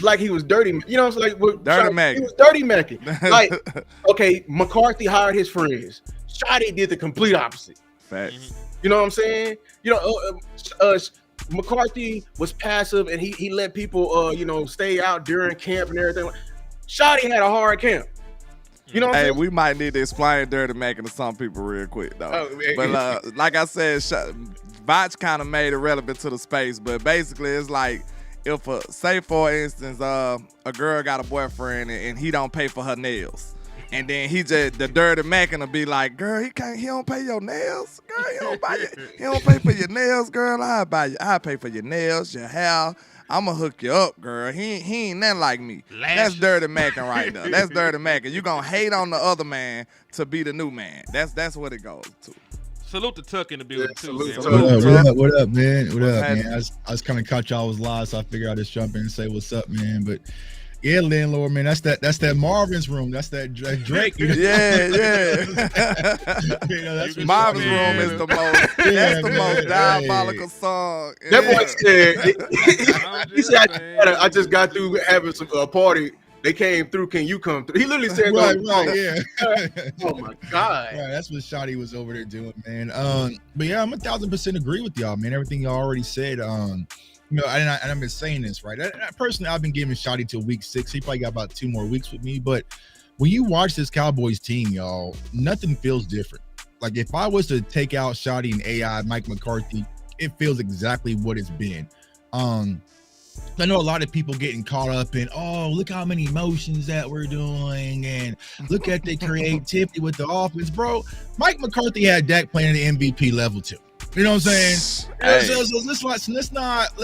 like he was dirty. You know what I'm saying? Like, Dirty Mac. he was dirty macking. Like, okay, McCarthy hired his friends. Shotty did the complete opposite. Facts. You know what I'm saying? You know, McCarthy was passive and he let people, stay out during camp and everything. Shotty had a hard camp. You know what I'm saying? We might need to explain Dirty Mackin to some people real quick, though. But like I said, Vach kind of made it relevant to the space. But basically, it's like, if say for instance, a girl got a boyfriend and he don't pay for her nails. And then the Dirty Mackin will be like, girl, he don't pay your nails. Girl, he don't pay for your nails, girl. I pay for your nails, your hair. I'ma hook you up, girl. He ain't nothing like me. That's Dirty Mackin right there. That's Dirty Mackin. You gonna hate on the other man to be the new man. That's what it goes to. Salute to Tuck in the building too. What up, man? What up, man? I was kind of caught y'all was live, so I figured I'd just jump in and say what's up, man. But yeah, landlord, man, that's that Marvin's room. That's that Drake. Yeah. That's Marvin's room is the most. That's the most diabolical song. That boy said, he said, I just got through having a party. They came through. Can you come through? He literally said, right, yeah. Oh my God. Right, that's what Shotty was over there doing, man. But yeah, I'm 1,000% agree with y'all, man. Everything y'all already said. And I've been saying this, right? Personally, I've been giving Shotty till week 6. He probably got about 2 more weeks with me. But when you watch this Cowboys team, y'all, nothing feels different. Like, if I was to take out Shotty and AI, Mike McCarthy, it feels exactly what it's been. I know a lot of people getting caught up in, oh, look how many motions that we're doing, and look at the creativity with the offense, bro. Mike McCarthy had Dak playing at the MVP level too. You know what I'm saying? Hey. So let's not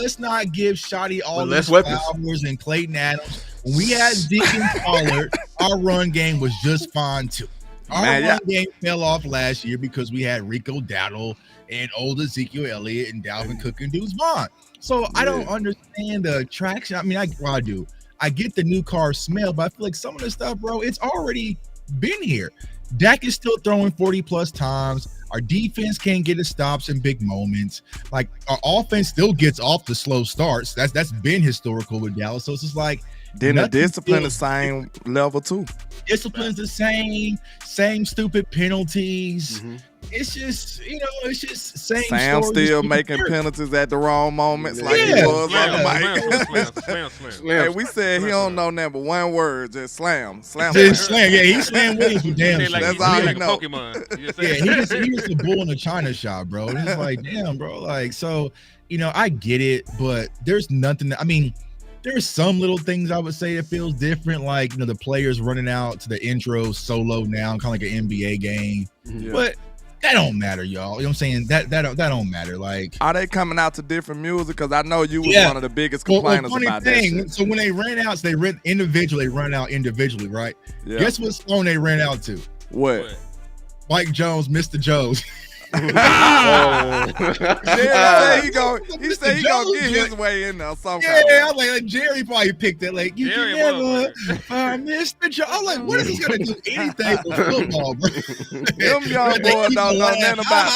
give Shotty all these flowers and Clayton Adams. When we had Zeke and Pollard, our run game was just fine too. Our run game fell off last year because we had Rico Dowdle and old Ezekiel Elliott and Dalvin Cook and Deuce Vaughn. So I don't understand the traction. I mean, I do. I get the new car smell, but I feel like some of the stuff, bro, it's already been here. Dak is still throwing 40 plus times. Our defense can't get his stops in big moments. Like, our offense still gets off the slow starts. That's been historical with Dallas. So it's just like, then the discipline the same level too. Discipline's the same stupid penalties. Mm-hmm. It's just, it's just same. Sam still making penalties at the wrong moments, like he was on the mic. Hey, we said he don't know nothing but one word, just slam. Slam. Yeah, he slammed Williams with damn shit. That's all he know. Yeah, he was the bull in the China shop, bro. It's like, damn, bro. Like, so, I get it, but there's nothing. There's some little things I would say that feels different, like, the players running out to the intro solo now, kind of like an NBA game. Yeah. But that don't matter, y'all. You know what I'm saying? That don't matter. Like, are they coming out to different music? Because I know you was one of the biggest complainers about that shit. So when they ran out, they run out individually, right? Yeah. Guess what song they ran out to? What? Mike Jones, Mr. Jones. He said he gonna get his way in there somehow. Yeah, I'm like Jerry probably picked that. Like, you can never Mr. Jones. I'm like, what is he gonna do anything with football, bro? Them young boys don't know nothing about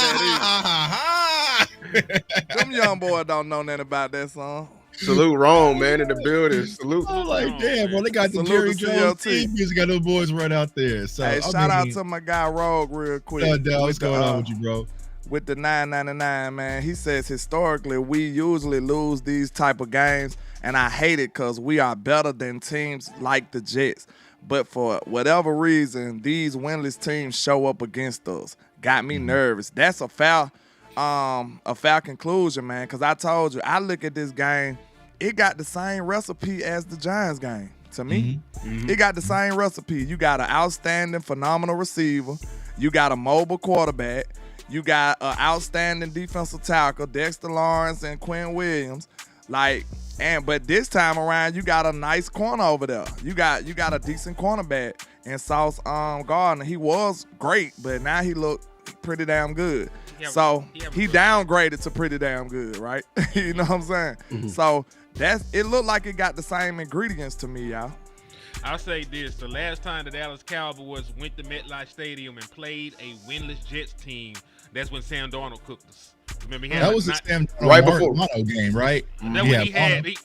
that. Them young boys don't know nothing about that song. Salute Rome, man, in the building. Salute. I'm like, damn, bro, they got the Jerry Jones team music. Got those boys right out there. So, hey, shout out to my guy Rogue real quick. What's going on with you, bro? With the 999, man, he says historically we usually lose these type of games, and I hate it because we are better than teams like the Jets. But for whatever reason, these winless teams show up against us. Got me nervous. That's a foul conclusion, man, because I told you, I look at this game, it got the same recipe as the Giants game. To me, it got the same recipe. You got an outstanding, phenomenal receiver. You got a mobile quarterback. You got an outstanding defensive tackle, Dexter Lawrence and Quinn Williams. But this time around, you got a nice corner over there. You got a decent cornerback in Sauce Gardner. He was great, but now he look pretty damn good. He downgraded to pretty damn good, right? You know what I'm saying? Mm-hmm. So it looked like it got the same ingredients to me, y'all. I'll say this. The last time the Dallas Cowboys went to MetLife Stadium and played a winless Jets team, That's when Sam Darnold cooked us. Remember, he had That was the Sam right Darnold before Mono game, right? That when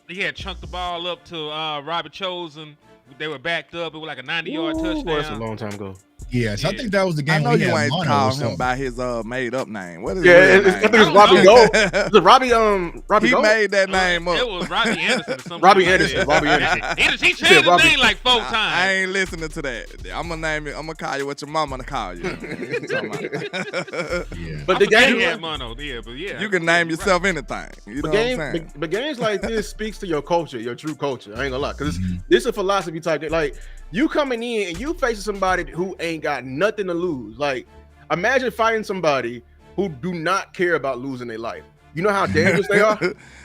he had chunked the ball up to Robert Chosen. They were backed up. It was like a 90-yard touchdown. That's a long time ago. Yes, I think that was the I game. know where he you had ain't mono call or him something. by his made up name. What is Yeah, his I name? think it's Robbie Gold. Is it Robbie He Gold? made that name up. It was Robbie Anderson or something. Robbie like Anderson. that. Robbie Anderson. He said changed his Robbie. name like 4 I times. ain't listening to that. I'm gonna call you what your mama to call you. Yeah. But the game, he had mono, but yeah. You can name yourself anything. You know what I'm saying? but games like this speaks to your culture, your true culture. I ain't gonna lie, because this is a philosophy type thing. Like you coming in and you facing somebody who ain't got nothing to lose. Like imagine fighting somebody who do not care about losing their life. You know how dangerous they are.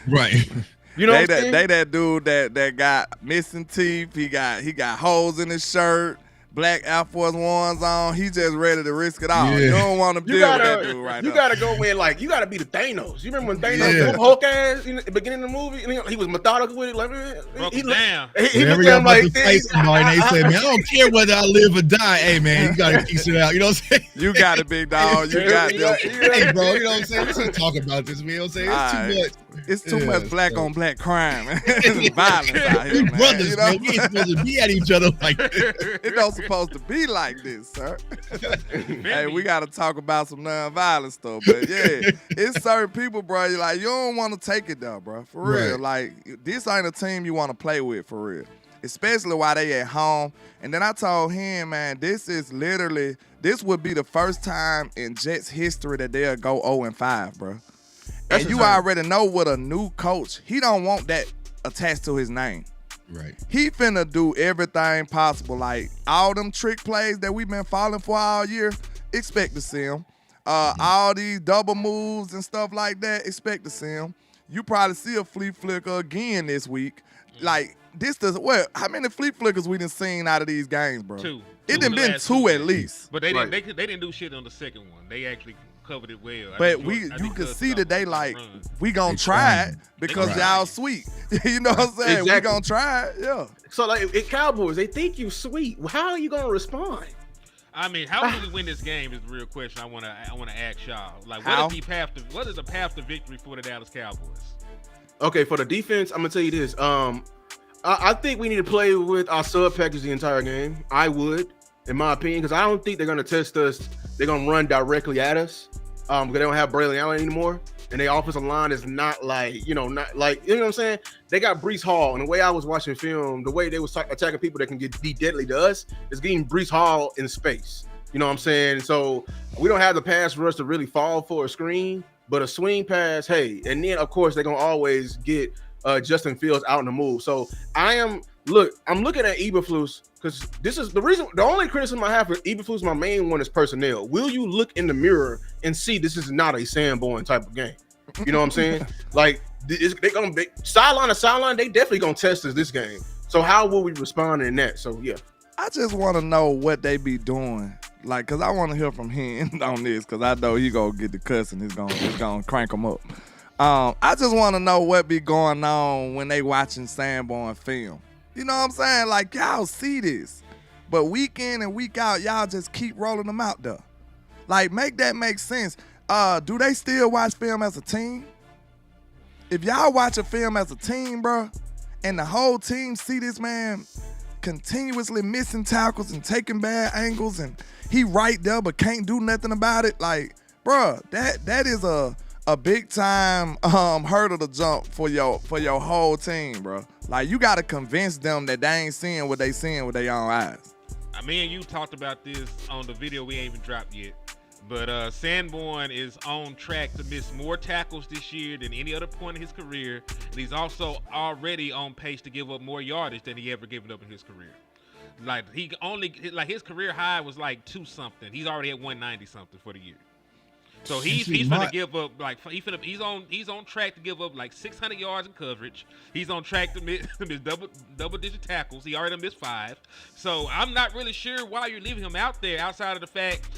Right. You know, what I'm saying? They that dude that got missing teeth. He got holes in his shirt. Black Air Force Ones on. He just ready to risk it all. Yeah. You don't want to deal with that dude right now. You gotta go in like you gotta be the Thanos. You remember when Thanos Yeah. Hulk ass in the beginning of the movie? And he was methodical with it. Like Broke he him down. He Whenever looked y'all at him about like to fight somebody and they say, man, I don't care whether I live or die. Hey, man, you got to piece it out. You know what I'm saying? You got it, big dog. You got this. Hey, bro, you know what I'm saying? Let's not talk about this, man. You know what I'm saying? It's too much. It's too Yeah, much black so- on black crime. It's violence out here, We man. brothers, You know? man. We ain't supposed to be at each other like this. It don't supposed to be like this, sir. Hey, we got to talk about some non-violent stuff, but yeah, it's certain people, bro. You like you don't want to take it though, bro. For real, Right. like this ain't a team you want to play with, for real. Especially while they at home. And then I told him, man, this would be the first time in Jets history that they'll go 0-5, bro. That's And you insane. already know with a new coach, he don't want that attached to his name. Right. He finna do everything possible. Like all them trick plays that we've been falling for all year, expect to see them. All these double moves and stuff like that, expect to see them. You probably see a flea flicker again this week. Like how many flea flickers we done seen out of these games, bro? 2. It done been 2 at least. But they Right. didn't do shit on the second one. They actually covered it well. But you can see that they like, we gonna They try it trying. because They y'all trying. sweet. You know what I'm saying? We Exactly. gonna try it, yeah. So like at Cowboys, they think you sweet. How are you gonna respond? I mean, how will we win this game is the real question I wanna ask y'all. Like How? what is the path to victory for the Dallas Cowboys? Okay, for the defense, I'm gonna tell you this. I think we need to play with our sub package the entire game. I would, in my opinion, because I don't think they're gonna test us. They're gonna run directly at us. Because they don't have Braylon Allen anymore, and their offensive line is not like not like what I'm saying. They got Breece Hall, and the way I was watching film, the way they was attacking people that can be deadly to us is getting Breece Hall in space. You know what I'm saying? So we don't have the pass rush to really fall for a screen, but a swing pass, hey. And then of course they're gonna always get Justin Fields out in the move. So I'm looking at Eberflus because this is the reason. The only criticism I have for Eberflus, my main one, is personnel. Will you look in the mirror and see this is not a Sanborn type of game? You know what I'm saying? Like they're gonna be sideline to sideline. They definitely gonna test us this game. So how will we respond in that? So yeah. I just want to know what they be doing, like, cause I want to hear from him on this, cause I know he gonna get the cussing. He's gonna crank them up. I just want to know what be going on when they watching Sanborn film. You know what I'm saying? Like y'all see this, but week in and week out, y'all just keep rolling them out there. Like make that make sense. Do they still watch film as a team? If y'all watch a film as a team, bro, and the whole team see this man continuously missing tackles and taking bad angles, and he right there but can't do nothing about it, like, bro, that is a big time hurdle to jump for your whole team, bro. Like you gotta convince them that they ain't seeing what they seeing with their own eyes. Me and you talked about this on the video we ain't even dropped yet. But Sanborn is on track to miss more tackles this year than any other point in his career. And he's also already on pace to give up more yardage than he ever given up in his career. Like his career high was like 2-something. He's already at 190-something for the year. So he's gonna give up he's on track to give up like 600 yards in coverage. He's on track to miss double digit tackles. He already missed 5. So I'm not really sure why you're leaving him out there outside of the fact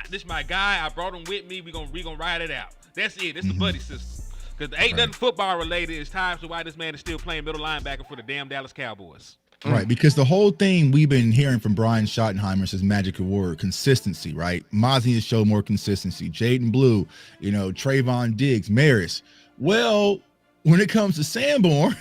this is my guy. I brought him with me. We gonna ride it out. That's it. It's the buddy system. Because ain't nothing football related. It's times to why this man is still playing middle linebacker for the damn Dallas Cowboys. Right, because the whole thing we've been hearing from Brian Schottenheimer since Magic Award, consistency, right? Mozzie needs to show more consistency. Jaden Blue, Trayvon Diggs, Maris. Well, when it comes to Sanborn,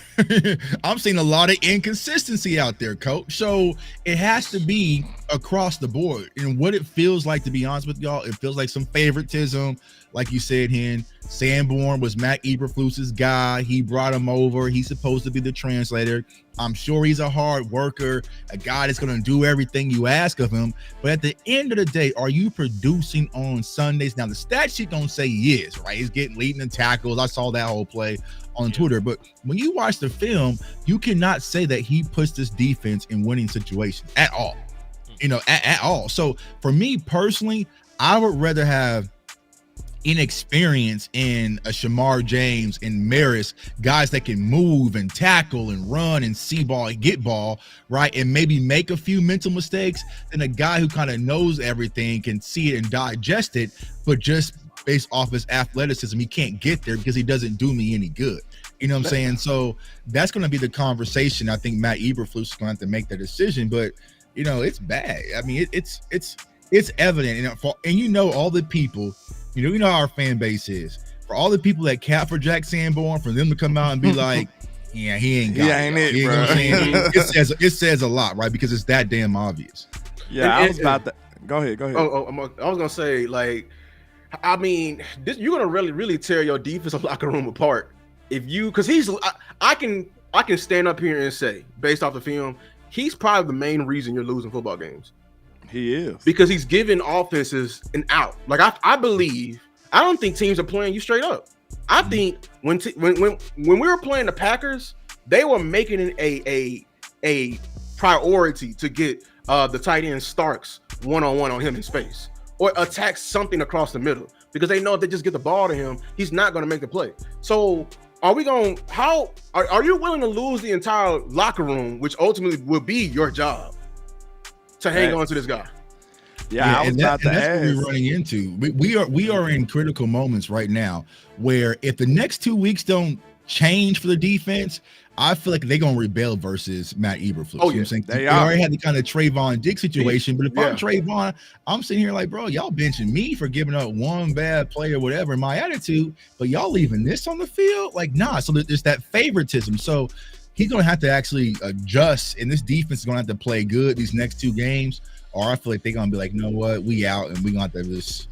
I'm seeing a lot of inconsistency out there, coach. So it has to be across the board. And what it feels like, to be honest with y'all, it feels like some favoritism. Like you said, Hen, Sanborn was Matt Eberflus's guy. He brought him over. He's supposed to be the translator. I'm sure he's a hard worker, a guy that's going to do everything you ask of him. But at the end of the day, are you producing on Sundays? Now, the stat sheet don't say he is, right? He's leading in tackles. I saw that whole play on Twitter. But when you watch the film, you cannot say that he puts this defense in winning situations at all, at all. So for me personally, I would rather have inexperience in a Shamar James and Maris, guys that can move and tackle and run and see ball and get ball, right? And maybe make a few mental mistakes, than a guy who kind of knows everything, can see it and digest it, but just based off his athleticism, he can't get there because he doesn't do me any good. You know what I'm saying? So that's going to be the conversation. I think Matt Eberflus is going to have to make that decision, but it's bad. I mean, it's evident, and all the people. You know how our fan base is. For all the people that cap for Jack Sanborn, for them to come out and be like, yeah, he ain't got it. Ain't it, bro. You know what I'm saying? It says a lot, right? Because it's that damn obvious. Yeah, I was about to go ahead. I was gonna say, I mean, you're gonna really tear your defensive locker room apart because I can stand up here and say, based off the film, he's probably the main reason you're losing football games. He is, because he's giving offenses an out. I believe, I don't think teams are playing you straight up. I think when we were playing the Packers, they were making it a priority to get the tight end Starks one-on-one on him in space, or attack something across the middle, because they know if they just get the ball to him, he's not going to make the play. So are you willing to lose the entire locker room, which ultimately will be your job, to hang on to this guy? Yeah, I was about to ask. That's what we're running into. We are in critical moments right now where if the next 2 weeks don't change for the defense, I feel like they're gonna rebel versus Matt Eberflus. Oh, you know what I'm saying? They already had the kind of Trayvon Diggs situation, but if Yeah. I'm Trayvon, I'm sitting here like, bro, y'all benching me for giving up one bad play or whatever in my attitude, but y'all leaving this on the field? Like, nah. So there's that favoritism. So he's gonna have to actually adjust, and this defense is gonna have to play good these next 2 games, or I feel like they're gonna be like, you know what, we out, and we're gonna have to just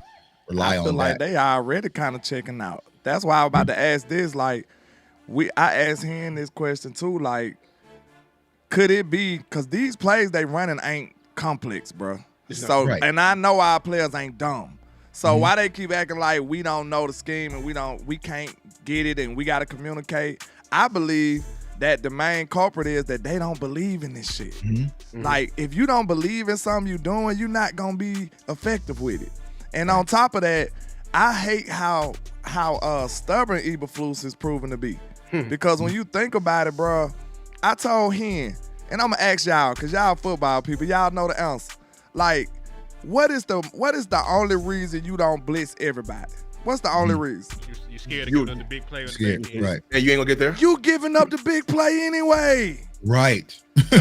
rely on that. I feel like they already kind of checking out. That's why I'm about to ask this. Like, I asked him this question too. Like, could it be because these plays they running ain't complex, bro? So, right. And I know our players ain't dumb. So why they keep acting like we don't know the scheme and we can't get it and we got to communicate? I believe that the main culprit is that they don't believe in this shit. Like, if you don't believe in something you're doing, you're not gonna be effective with it. And on top of that, I hate how stubborn Eberflus is proven to be. Because when you think about it, bro, I told him, and I'm gonna ask y'all, cause y'all football people, y'all know the answer. Like, what is the only reason you don't blitz everybody? What's the only reason? You're scared to give them the big play. Right. And you ain't gonna get there? You giving up the big play anyway. Right.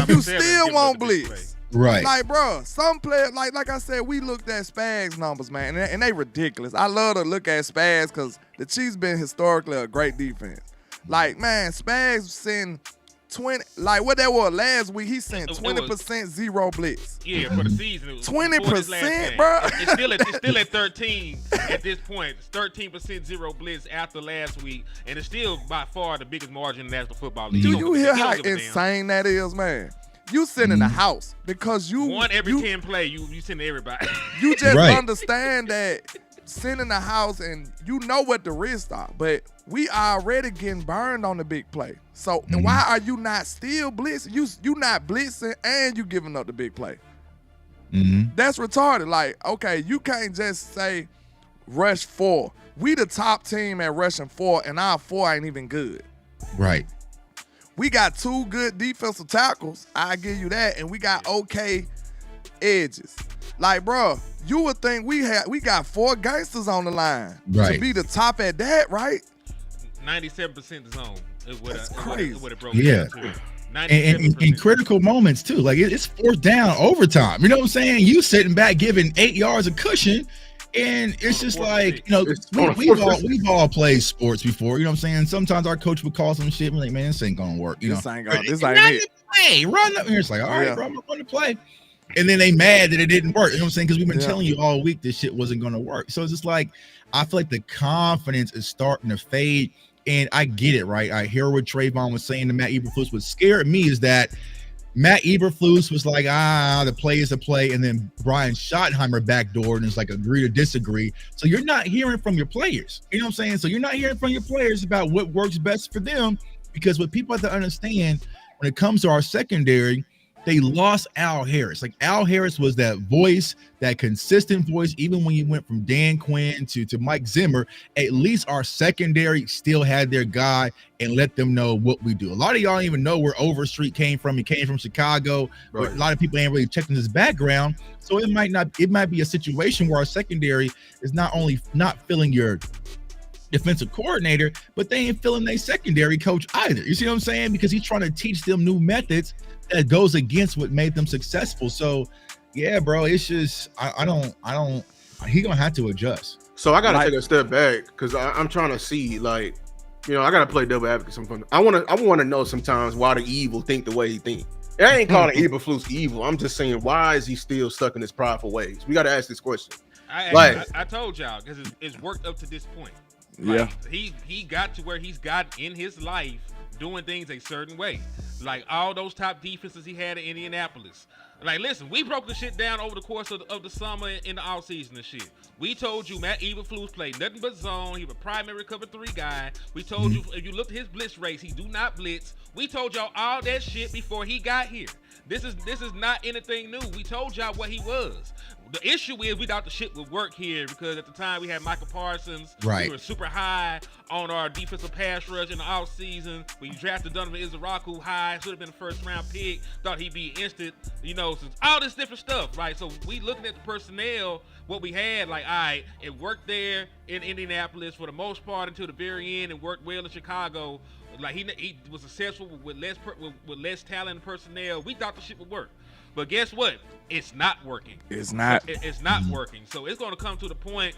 You still won't blitz. Right. Like, bro, some players, like I said, we looked at Spags numbers, man, and they ridiculous. I love to look at Spags because the Chiefs been historically a great defense. Like, man, Spags send 20, like what that was last week, he sent 20% zero blitz. Yeah, for the season. 20%, bro. It's still at 13 at this point. It's 13% zero blitz after last week, and it's still by far the biggest margin in the National Football League. Do you hear how insane that is, man? You sit in the house because you one every 10 play, you send to everybody. You just understand that sitting in the house and you know what the risks are, but we already getting burned on the big play. So why are you not still blitzing? You not blitzing and you giving up the big play. That's retarded. Like, okay, you can't just say rush 4. We the top team at rushing 4, and our 4 ain't even good. Right. We got 2 good defensive tackles. I give you that, and we got okay edges. Like, bro, you would think we got 4 gangsters on the line to be the top at that, right? 97% zone. That's crazy. What it broke Yeah. down to. in critical moments too. Like it's fourth down overtime. You know what I'm saying? You sitting back giving 8 yards of cushion, and it's just like, you know, we've all played sports before. You know what I'm saying? Sometimes our coach would call some shit. We're like, man, this ain't gonna work. You know, this ain't it. Run up here. It's like, all right, bro, I'm gonna run the play. And then they mad that it didn't work. You know what I'm saying? Because we've been telling you all week this shit wasn't gonna work. So it's just like, I feel like the confidence is starting to fade. And I get it, right? I hear what Trayvon was saying to Matt Eberflus. What scared me is that Matt Eberflus was like, the play is a play. And then Brian Schottenheimer backdoored and it's like agree to disagree. So you're not hearing from your players. You know what I'm saying? So you're not hearing from your players about what works best for them, because what people have to understand when it comes to our secondary, they lost Al Harris. Like Al Harris was that voice, that consistent voice, even when you went from Dan Quinn to Mike Zimmer. At least our secondary still had their guy and let them know what we do. A lot of y'all don't even know where Overstreet came from. He came from Chicago. Right. A lot of people ain't really checking his background. So it might be a situation where our secondary is not only not filling your defensive coordinator, but they ain't feeling their secondary coach either. You see what I'm saying? Because he's trying to teach them new methods that goes against what made them successful. So yeah, bro, it's just I don't he gonna have to adjust. So I gotta take a step back because I'm trying to see, like, you know, I gotta play devil advocate sometimes. I wanna know sometimes why the evil think the way he think. I ain't calling Eberflus evil. I'm just saying, why is he still stuck in his prideful ways? We gotta ask this question. I told y'all, because it's worked up to this point. Like, he got to where he's got in his life doing things a certain way. Like all those top defenses he had in Indianapolis. Like, listen, we broke the shit down over the course of the summer in the offseason and shit. We told you Matt Eberflus played nothing but zone. He was a primary cover 3 guy. We told you, if you looked at his blitz rates, he do not blitz. We told y'all all that shit before he got here. This is not anything new. We told y'all what he was. The issue is we thought the shit would work here because at the time we had Michael Parsons. Right. We were super high on our defensive pass rush in the offseason. We drafted Donovan Izaraku high. Should have been a first-round pick. Thought he'd be instant. You know, all this different stuff, right? So we looking at the personnel, what we had, like, all right, it worked there in Indianapolis for the most part until the very end. It worked well in Chicago. Like, he was successful with less talent and personnel. We thought the shit would work. But guess what? It's not working. It's not. It's not working. So it's going to come to the point,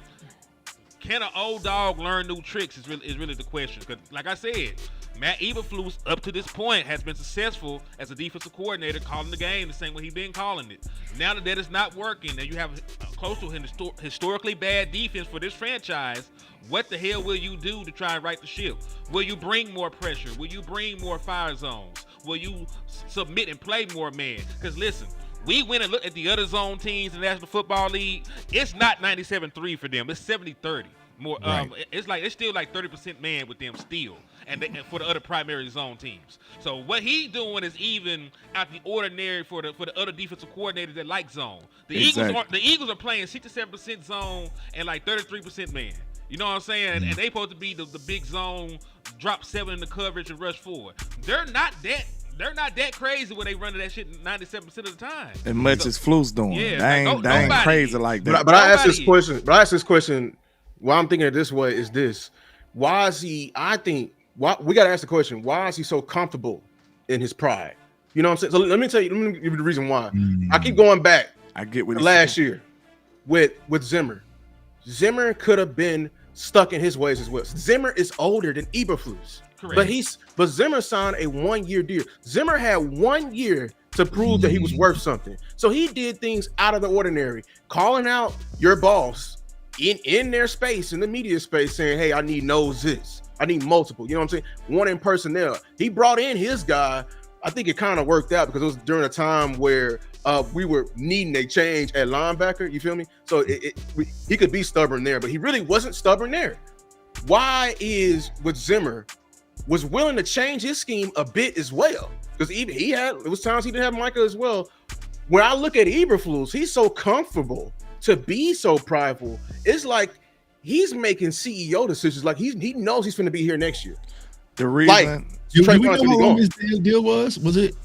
can an old dog learn new tricks is really the question. Because like I said, Matt Eberflus up to this point has been successful as a defensive coordinator, calling the game the same way he's been calling it. Now that is not working, and you have close to a historically bad defense for this franchise, what the hell will you do to try and right the ship? Will you bring more pressure? Will you bring more fire zones? Will you submit and play more man? Because listen, we went and looked at the other zone teams in the National Football League. It's not 97-3 for them. It's 70-30. More, right. It's still like 30% man with them still, and for the other primary zone teams. So what he's doing is even out the ordinary for the other defensive coordinators that like zone. The Eagles are playing 67% zone and like 33% man. You know what I'm saying? And they supposed to be the big zone, drop 7 in the coverage and rush 4. They're not that crazy when they run that shit 97% of the time. As much as Flus doing. Yeah, they ain't crazy like that. But I asked this question. Why I'm thinking of this way is this. Why is he, we got to ask the question, why is he so comfortable in his pride? You know what I'm saying? So let me give you the reason why. I keep going back. I get what last year with Zimmer. Zimmer could have been stuck in his ways as well. Zimmer is older than Eberflus. Correct. But Zimmer signed a 1-year deal. Zimmer had 1 year to prove that he was worth something. So he did things out of the ordinary, calling out your boss in their space, in the media space, saying, hey, I need this. I need multiple. You know what I'm saying? One in personnel. He brought in his guy. I think it kind of worked out because it was during a time where we were needing a change at linebacker. You feel me? So he could be stubborn there, but he really wasn't stubborn there. Why is with Zimmer was willing to change his scheme a bit as well? Because it was times he didn't have Micah as well. When I look at Eberflus, he's so comfortable to be so prideful. It's like he's making CEO decisions. Like he knows he's going to be here next year. The reason, like, do we know how long his deal was? Was it?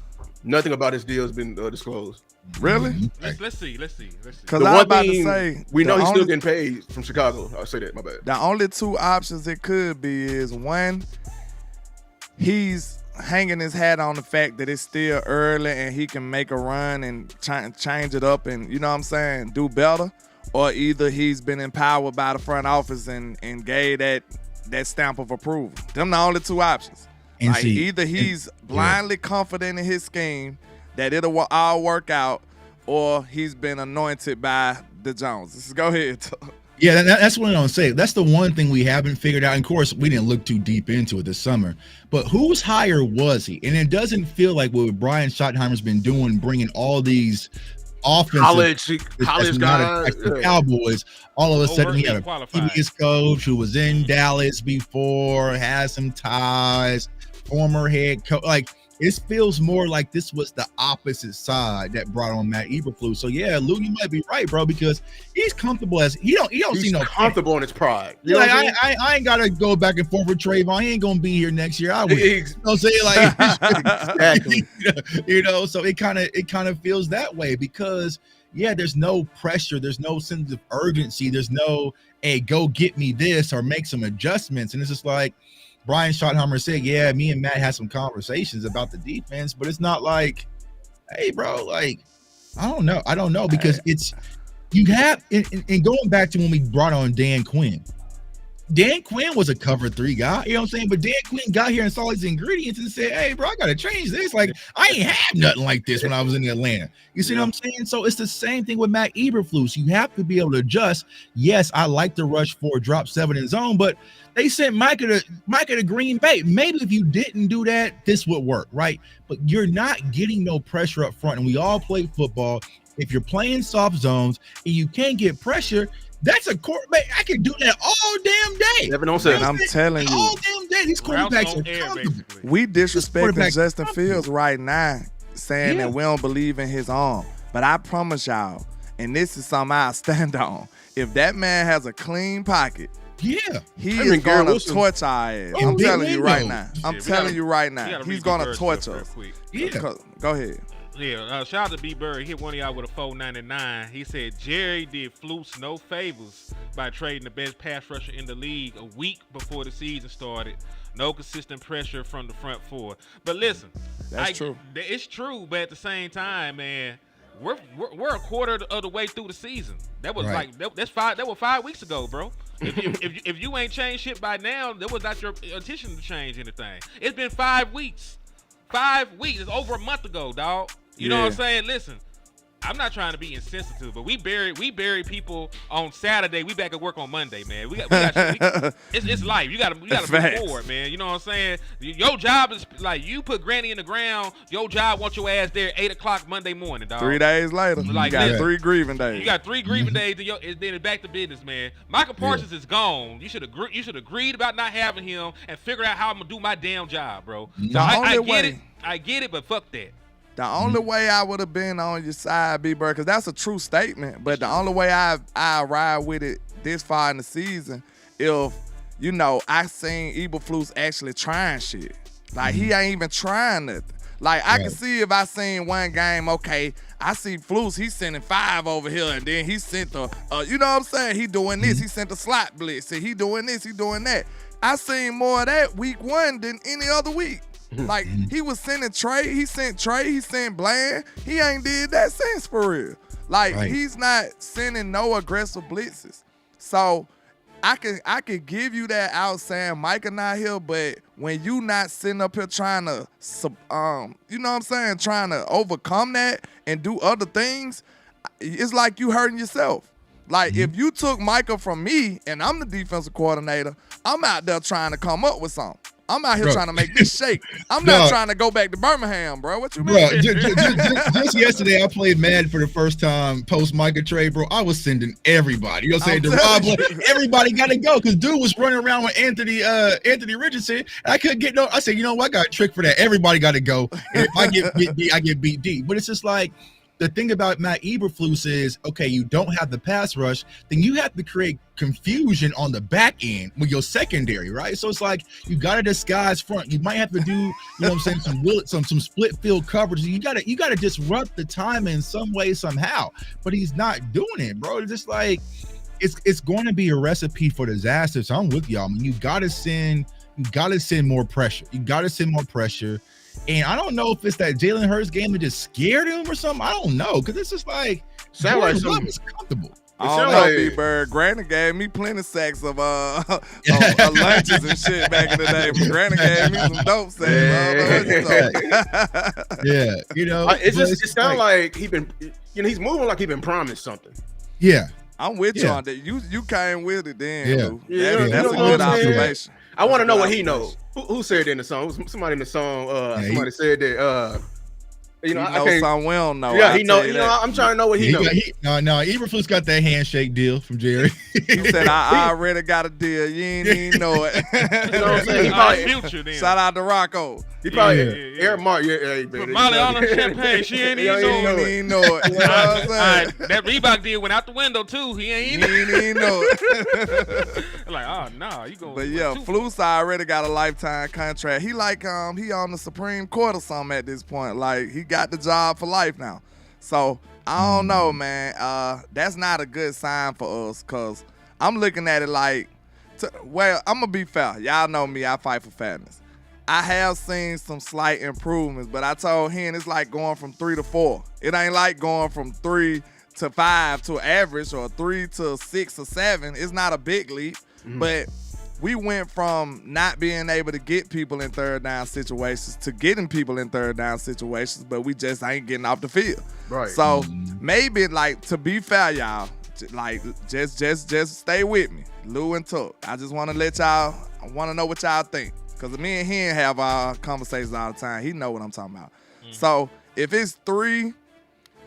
Nothing about his deal has been disclosed. Really? Let's see. Because I was about to say, we know he's still getting paid from Chicago. I'll say that. My bad. The only two options it could be is one, he's hanging his hat on the fact that it's still early and he can make a run and change it up and, you know what I'm saying, do better, or either he's been empowered by the front office and gave that stamp of approval. Them the only two options. And like either he's blindly confident in his scheme that it'll all work out, or he's been anointed by the Joneses. Go ahead. Yeah, that's what I'm saying. That's the one thing we haven't figured out. And of course, we didn't look too deep into it this summer. But whose hire was he? And it doesn't feel like what Brian Schottenheimer's been doing, bringing all these offensive college guys, the Cowboys. All of a sudden, he had a previous coach who was in Dallas before, has some ties, former head coach. Like, it feels more like this was the opposite side that brought on Matt Eberflus. So yeah, Lou, you might be right, bro, because he's comfortable as he's see no comfortable in his pride. You know, like I ain't gotta go back and forth with Trayvon. He ain't gonna be here next year. I would. You know what I'm saying? Like exactly. You know, so it kind of feels that way because there's no pressure, there's no sense of urgency, there's no hey, go get me this or make some adjustments, and it's just like Brian Schottenheimer said, yeah, me and Matt had some conversations about the defense, but it's not like, hey, bro, like, I don't know, because it's, you have, and going back to when we brought on Dan Quinn was a cover 3 guy, you know what I'm saying? But Dan Quinn got here and saw his ingredients and said, hey, bro, I got to change this. Like, I ain't have nothing like this when I was in Atlanta. You see what I'm saying? So it's the same thing with Matt Eberflus. You have to be able to adjust. Yes, I like the rush 4, drop 7 in zone, but they sent Micah to Green Bay. Maybe if you didn't do that, this would work, right? But you're not getting no pressure up front, and we all play football. If you're playing soft zones and you can't get pressure, that's a quarterback. I can do that all damn day. 7 on 7. I'm telling you, all damn day. These quarterbacks are comfortable. We disrespecting Justin Fields right now, saying that we don't believe in his arm. But I promise y'all, and this is something I stand on, if that man has a clean pocket, he is going to torch our ass. I'm telling you right now. I'm telling you right now. He's going to torch us. Go ahead. Yeah, shout out to B Bird. He hit one of y'all with a 499. He said Jerry did Flus no favors by trading the best pass rusher in the league a week before the season started. No consistent pressure from the front 4. But listen, that's true. It's true, but at the same time, man, we're a quarter of the way through the season. That was that was 5 weeks ago, bro. If you ain't changed shit by now, that was not your intention to change anything. It's been 5 weeks. 5 weeks. It's over a month ago, dog. You know what I'm saying? Listen, I'm not trying to be insensitive, but we bury people on Saturday. We back at work on Monday, man. It's life. You gotta move forward, man. You know what I'm saying? Your job is like you put Granny in the ground. Your job wants your ass there 8:00 Monday morning, dog. 3 days later, like, you got 3 grieving days. You got 3 grieving days, then it's back to business, man. Michael Parsons is gone. You should agreed about not having him and figure out how I'm gonna do my damn job, bro. So I get it, but fuck that. The only way I would have been on your side, B-Bird, because that's a true statement, but the only way I ride with it this far in the season, if, you know, I seen Eberflus actually trying shit. Like, he ain't even trying nothing. Like, I can see if I seen one game, okay, I see Flus, he's sending 5 over here, and then he sent the, you know what I'm saying? He doing this, he sent the slot blitz, and he doing this, he doing that. I seen more of that week 1 than any other week. Like, he was sending Trey, he sent Bland. He ain't did that since, for real. Like, he's not sending no aggressive blitzes. So, I could give you that out saying Micah not here, but when you not sitting up here trying to, you know what I'm saying, trying to overcome that and do other things, it's like you hurting yourself. Like, if you took Micah from me and I'm the defensive coordinator, I'm out there trying to come up with something. I'm out here trying to make this shake. I'm not trying to go back to Birmingham, bro. What you mean? Bro, just yesterday, I played Madden for the first time post Micah trade, bro. I was sending everybody. You know what I'm saying? Everybody got to go because dude was running around with Anthony Richardson. I couldn't get no. I said, you know what? I got a trick for that. Everybody got to go. And if I get beat D, I get beat D. But it's just like, the thing about Matt Eberflus is, okay, you don't have the pass rush, then you have to create confusion on the back end with your secondary, right? So it's like you got to disguise front. You might have to do, you know what I'm saying, some split field coverage. You gotta disrupt the time in some way, somehow. But he's not doing it, bro. It's just like it's going to be a recipe for disaster. So I'm with y'all. I mean, you got to send You got to send more pressure. And I don't know if it's that Jalen Hurts game that just scared him or something. I don't know, because it's just like Sound like Jordan Love something. is comfortable. I don't sound know, like- B-Bird. Granny gave me plenty sacks of lunches and shit back in the day. But Granny gave me some dope sacks. Yeah, you know, It but sounds like he been, he's moving like he been promised something. yeah. I'm with you Yeah. on that. You came with it then. Yeah. Lou. Yeah, That's you a know good what I'm saying? observation. I want to That's know a what good he knows. Who said that in the song? Somebody in the song. Yeah, Somebody said that. He I knows can't. something we don't know. Yeah, I'll he know. tell you that. I'm trying to know what he knows. No, Eberflus got that handshake deal from Jerry. He said, I already got a deal. You ain't even know it. You know what I'm saying? He Our probably, future then. Shout out to Rocco. he probably Yeah. Eric Mark. Yeah, hey, baby. Molly on her champagne. She ain't Yeah, even he know know it. He ain't know it. You know what I'm saying? That Reebok deal went out the window too. He He ain't ain't even know it. like, oh no, you going. But yeah, Flus already got a lifetime contract. He he on the Supreme Court or something at this point. Like he got the job for life now. So I don't know, man. That's not a good sign for us, cause I'm looking at it like, well, I'm gonna be fair. Y'all know me. I fight for fairness. I have seen some slight improvements, but I told him it's like going from 3 to 4. It ain't like going from 3 to 5 to average or 3 to 6 or 7. It's not a big leap, but we went from not being able to get people in third down situations to getting people in third down situations, but we just ain't getting off the field. Right. So maybe, like, to be fair, y'all, like just stay with me, Lou and Tuck. I just want to let y'all. I want to know what y'all think, cause me and him have our conversations all the time. He know what I'm talking about. So if it's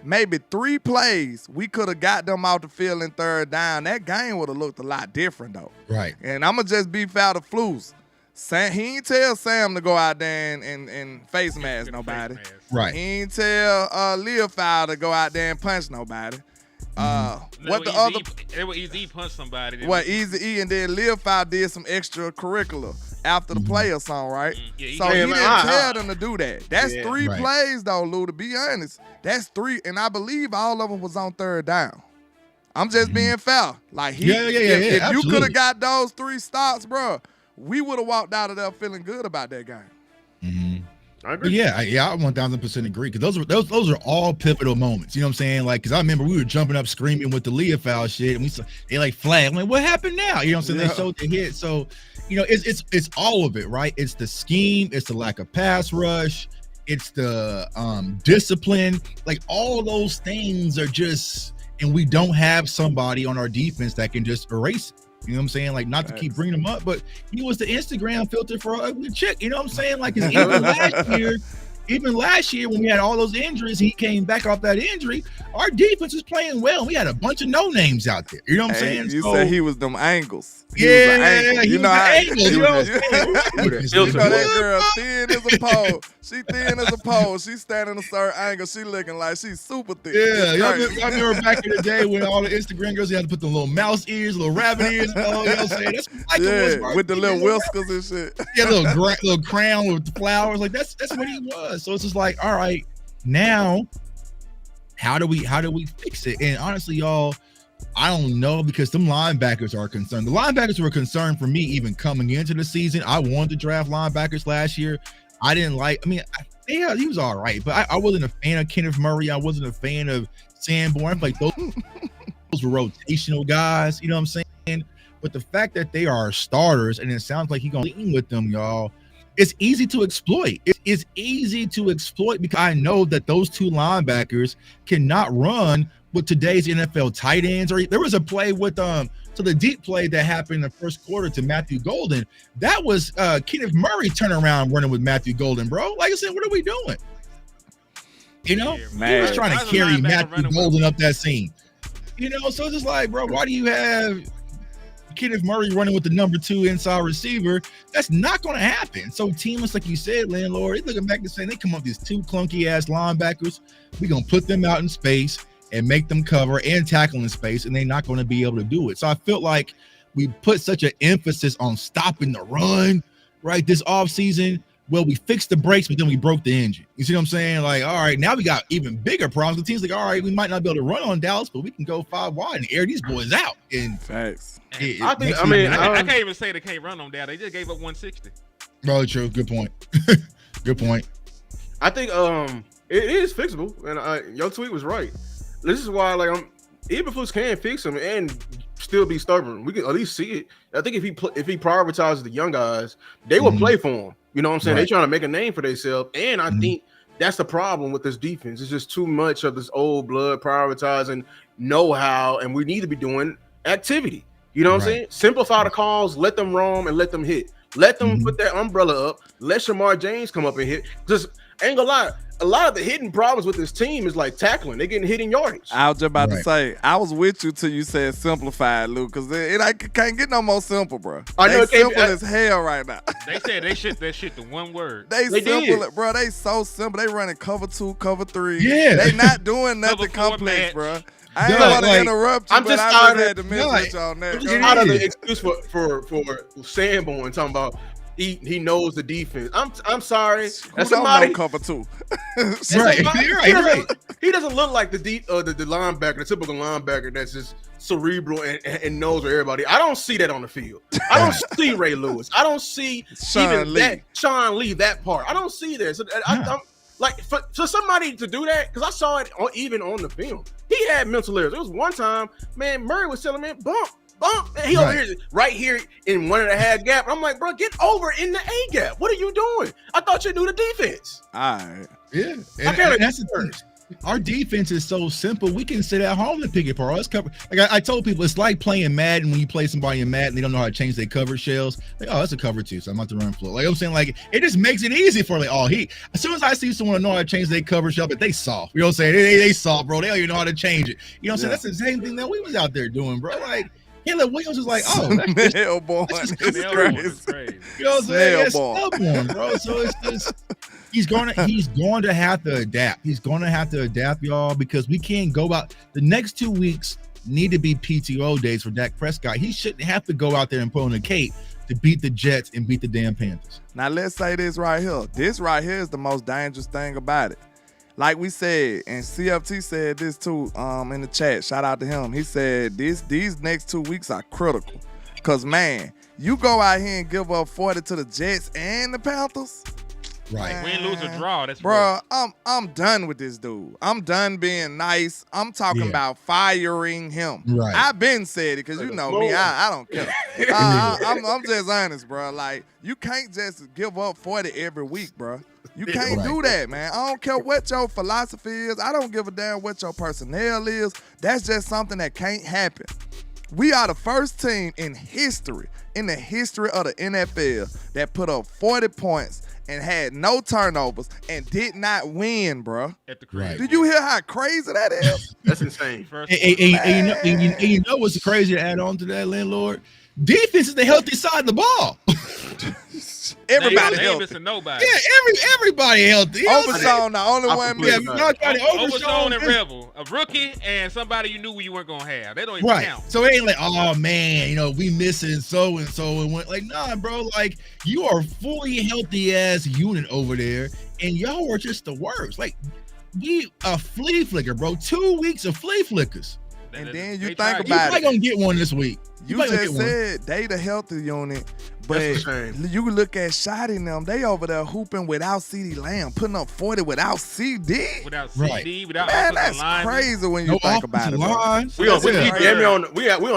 maybe 3 plays, we could have got them out the field in third down. That game would have looked a lot different, though. Right. And I'm going to just be fair to Flus. He ain't tell Sam to go out there and face mask nobody. Right. He ain't tell Leofow to go out there and punch nobody. What the other... It was easy punch somebody. What, Easy E, and then Leofow did some extracurricular after the play or something, right? Yeah, So he Yeah, didn't man, tell them to do that. That's Yeah. 3 Right. plays, though, Lou, to be honest. That's 3, and I believe all of them was on third down. I'm just being fair. Like, if you absolutely. could have got those 3 stops, bro, we would have walked out of there feeling good about that game. I But agree. yeah, I 1000% agree, because those are all pivotal moments. You know what I'm saying? Like, because I remember we were jumping up screaming with the Leofow shit, and they like flag. I'm like, what happened now? You know what I'm saying? Yeah. They showed the hit. So, it's all of it, right? It's the scheme, it's the lack of pass rush, it's the discipline. Like, all those things are just, and we don't have somebody on our defense that can just erase it. You know what I'm saying? Like, not to keep bringing him up, but he was the Instagram filter for an ugly chick. You know what I'm saying? Like, 'cause even last year when we had all those injuries, he came back off that injury. Our defense was playing well. We had a bunch of no names out there. You know what I'm saying? You So- said he was them angles. He Yeah, was an angle. he You was know the how angles, you know what I'm saying? You know that girl thin as a pole. She thin as a pole. She standing a certain angle. She looking like she's super thick. Yeah, It's y'all crazy. remember back in the day when all the Instagram girls, you had to put the little mouse ears, little rabbit ears, you know what I'm saying? That's what Michael was, Yeah, bro. with the little whiskers and shit. Yeah, little crown with the flowers. Like, that's what he was. So it's just like, all right, now how do we fix it? And honestly, y'all, I don't know, because them linebackers are concerned. The linebackers were concerned for me even coming into the season. I wanted to draft linebackers last year. I didn't like, he was all right, but I wasn't a fan of Kenneth Murray. I wasn't a fan of Sanborn. Like, those were rotational guys, you know what I'm saying? But the fact that they are starters, and it sounds like he's going to lean with them, y'all, it's easy to exploit. It is easy to exploit, because I know that those 2 linebackers cannot run with today's NFL tight ends. Or there was a play with so the deep play that happened in the first quarter to Matthew Golden. That was Kenneth Murray turning around running with Matthew Golden, bro. Like I said, what are we doing? You know, Yeah, he man. was trying Why to is a carry linebacker Matthew running with Golden up that scene. You know, so it's just like, bro, why do you have Kenneth Murray running with the number 2 inside receiver? That's not going to happen. So teams, like you said, landlord, they looking back and saying they come up with these 2 clunky ass linebackers. We're going to put them out in space and make them cover and tackle in space, and they're not going to be able to do it. So I felt like we put such an emphasis on stopping the run, right, this offseason. well, we fixed the brakes, but then we broke the engine. You see what I'm saying? Like, all right, now we got even bigger problems. The team's like, all right, we might not be able to run on Dallas, but we can go 5 wide and air these boys out. And facts. I can't even say they can't run on Dallas. They just gave up 160. Probably true. Good point. Good point. I think it is fixable, and your tweet was right. This is why Eberflus can fix him and still be stubborn. We can at least see it. I think if he prioritizes the young guys, they will play for him. You know what I'm saying? They're trying to make a name for themselves, and I think that's the problem with this defense. It's just too much of this old blood prioritizing know-how, and we need to be doing activity. You know what I'm saying? Simplify the calls, let them roam, and let them hit. Let them put that umbrella up. Let Shamar James come up and hit. Just ain't gonna lie. A lot of the hidden problems with this team is like tackling. They're getting hit in yardage. I was just about to say, I was with you till you said simplified, Luke, because it can't get no more simple, bro. I know they simple as hell right now. They said they shift that shit to one word. They simple, bro. They so simple. They running cover 2, cover 3. Yeah. They not doing nothing complex, bro. I ain't want to interrupt you, I'm but just I tired just had to mention on that. I'm just tired of the excuse for Sanborn talking about he knows the defense. I'm sorry. That's somebody cover 2. Right. He doesn't look like the linebacker, the typical linebacker that's just cerebral and knows where everybody. I don't see that on the field. I don't see Ray Lewis. I don't see Sean Lee, that part. I don't see that. So I'm like for somebody to do that, because I saw it even on the film. He had mental errors. There was one time, man, Murray was telling me, bump. Man, he over here, right here in 1.5 gap. I'm like, bro, get over in the A gap. What are you doing? I thought you knew the defense. All right. Yeah. And that's the thing. Our defense is so simple. We can sit at home and pick it apart. Let's cover. Like I told people, it's like playing Madden when you play somebody in Madden, they don't know how to change their coverage shells. Like, oh, that's a cover 2, so I'm about to run floor. Like I'm saying, like it just makes it easy for as soon as I see someone know how to change their coverage shell, but they soft. You know what I'm saying? They soft, bro. They don't even know how to change it. You know what I'm saying? That's the same thing that we was out there doing, bro. Like Caleb Williams was like, oh, that's crazy. You know what I'm saying? It's stubborn, bro. So it's just he's going to have to adapt. He's going to have to adapt, y'all, because we can't go out. The next 2 weeks need to be PTO days for Dak Prescott. He shouldn't have to go out there and put on a cape to beat the Jets and beat the damn Panthers. Now let's say this right here. This right here is the most dangerous thing about it. Like we said, and CFT said this too in the chat. Shout out to him. He said these next 2 weeks are critical. Because, man, you go out here and give up 40 to the Jets and the Panthers. Right. Win, lose, or draw. That's bro. I'm done with this dude. I'm done being nice. I'm talking about firing him. Right. I've been said it because you know me. I don't care. I'm just honest, bro. Like, you can't just give up 40 every week, bro. You can't do that, man. I don't care what your philosophy is. I don't give a damn what your personnel is. That's just something that can't happen. We are the first team in the history of the NFL that put up 40 points and had no turnovers and did not win, bro. At the crib. Did you hear how crazy that is? That's insane. And you know what's crazy to add on to that, landlord? Defense is the healthy side of the ball. Everybody they healthy. missing nobody. Yeah, everybody healthy. Overshown, the only one missing. Overshown and Rebel, a rookie and somebody you knew you weren't gonna have. They don't even count. So it ain't like, oh man, we missing so and so and went like, nah, bro. Like you are fully healthy ass unit over there, and y'all were just the worst. Like we a flea flicker, bro. 2 weeks of flea flickers. And then you think You about probably it. gonna get one this week. You just said they the healthy unit, but you look at Shotty and them, they over there hooping without CD Lamb, putting up 40 without CD. Without CD, without man, that's lineman. crazy when you think about it. We on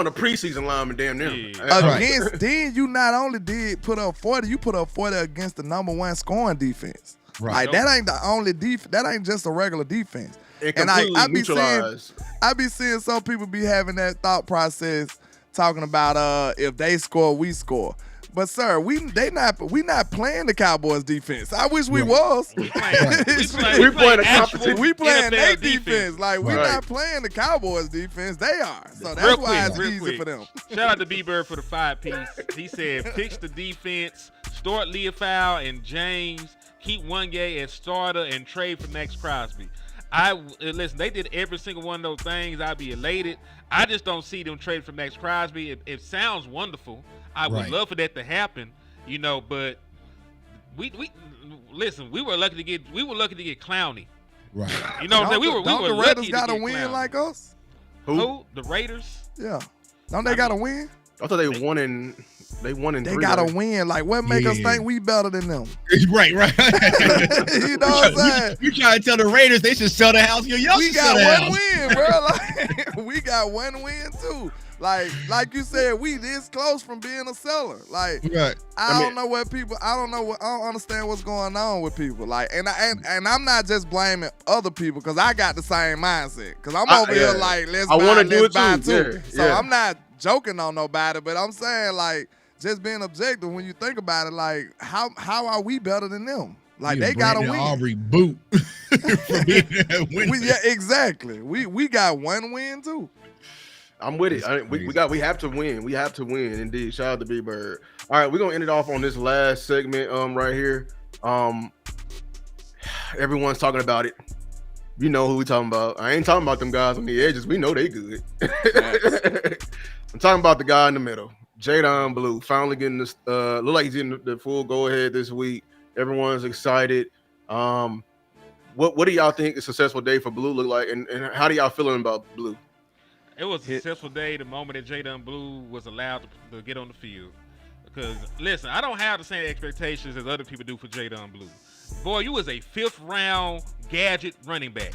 the preseason lineman, damn near. Against then you not only did put up 40, you put up 40 against the number 1 scoring defense. Right. Like that ain't the only that ain't just a regular defense. And I be seeing some people be having that thought process talking about if they score, we score. But sir, we not playing the Cowboys defense. I wish we was. We playing their defense. Like we not playing the Cowboys defense. They are. So that's why it's easy for them. Shout out to B-Bird for the 5-piece. He said fix the defense, start Leofau and James, keep Wanye as starter, and trade for Max Crosby. Listen, they did every single one of those things. I'd be elated. I just don't see them trade for Max Crosby. It sounds wonderful. I would love for that to happen, but we listen. We were lucky to get Clowney. Right. You know what I'm saying? We Don't were the lucky Raiders to got a get win Clowney. like us? Who? The Raiders? Yeah. Don't they got a win? I thought they won in They 3. got a win. Like, what make us Yeah. think we better than them? Right. You know what I'm saying? You trying to tell the Raiders they should sell the house? Y'all We should sell the got house. one win, bro. Like, we got one win too. Like you said, we this close from being a seller. Like, Right. I don't know what people. I don't understand what's going on with people. Like, and I'm not just blaming other people because I got the same mindset. Because I'm over here like, let's I buy, wanna do let's it buy too. too. Yeah, So yeah. I'm not joking on nobody, but I'm saying like, just being objective when you think about it. Like, how are we better than them? Like, they got to win. Aubrey boot for being that winner. Yeah, exactly. We got one win too. I'm with it. We have to win. We have to win. Indeed. Shout out to B Bird. All right, we're gonna end it off on this last segment right here. Everyone's talking about it. You know who we talking about. I ain't talking about them guys on the edges. We know they good. I'm talking about the guy in the middle. Jadon Blue finally getting this look like he's getting the full go ahead this week. Everyone's excited. What do y'all think a successful day for Blue look like, and how do y'all feeling about Blue? It was a successful day the moment that Jadon Blue was allowed to get on the field. Because, listen, I don't have the same expectations as other people do for Jadon Blue. Boy, you was a 5th round gadget running back.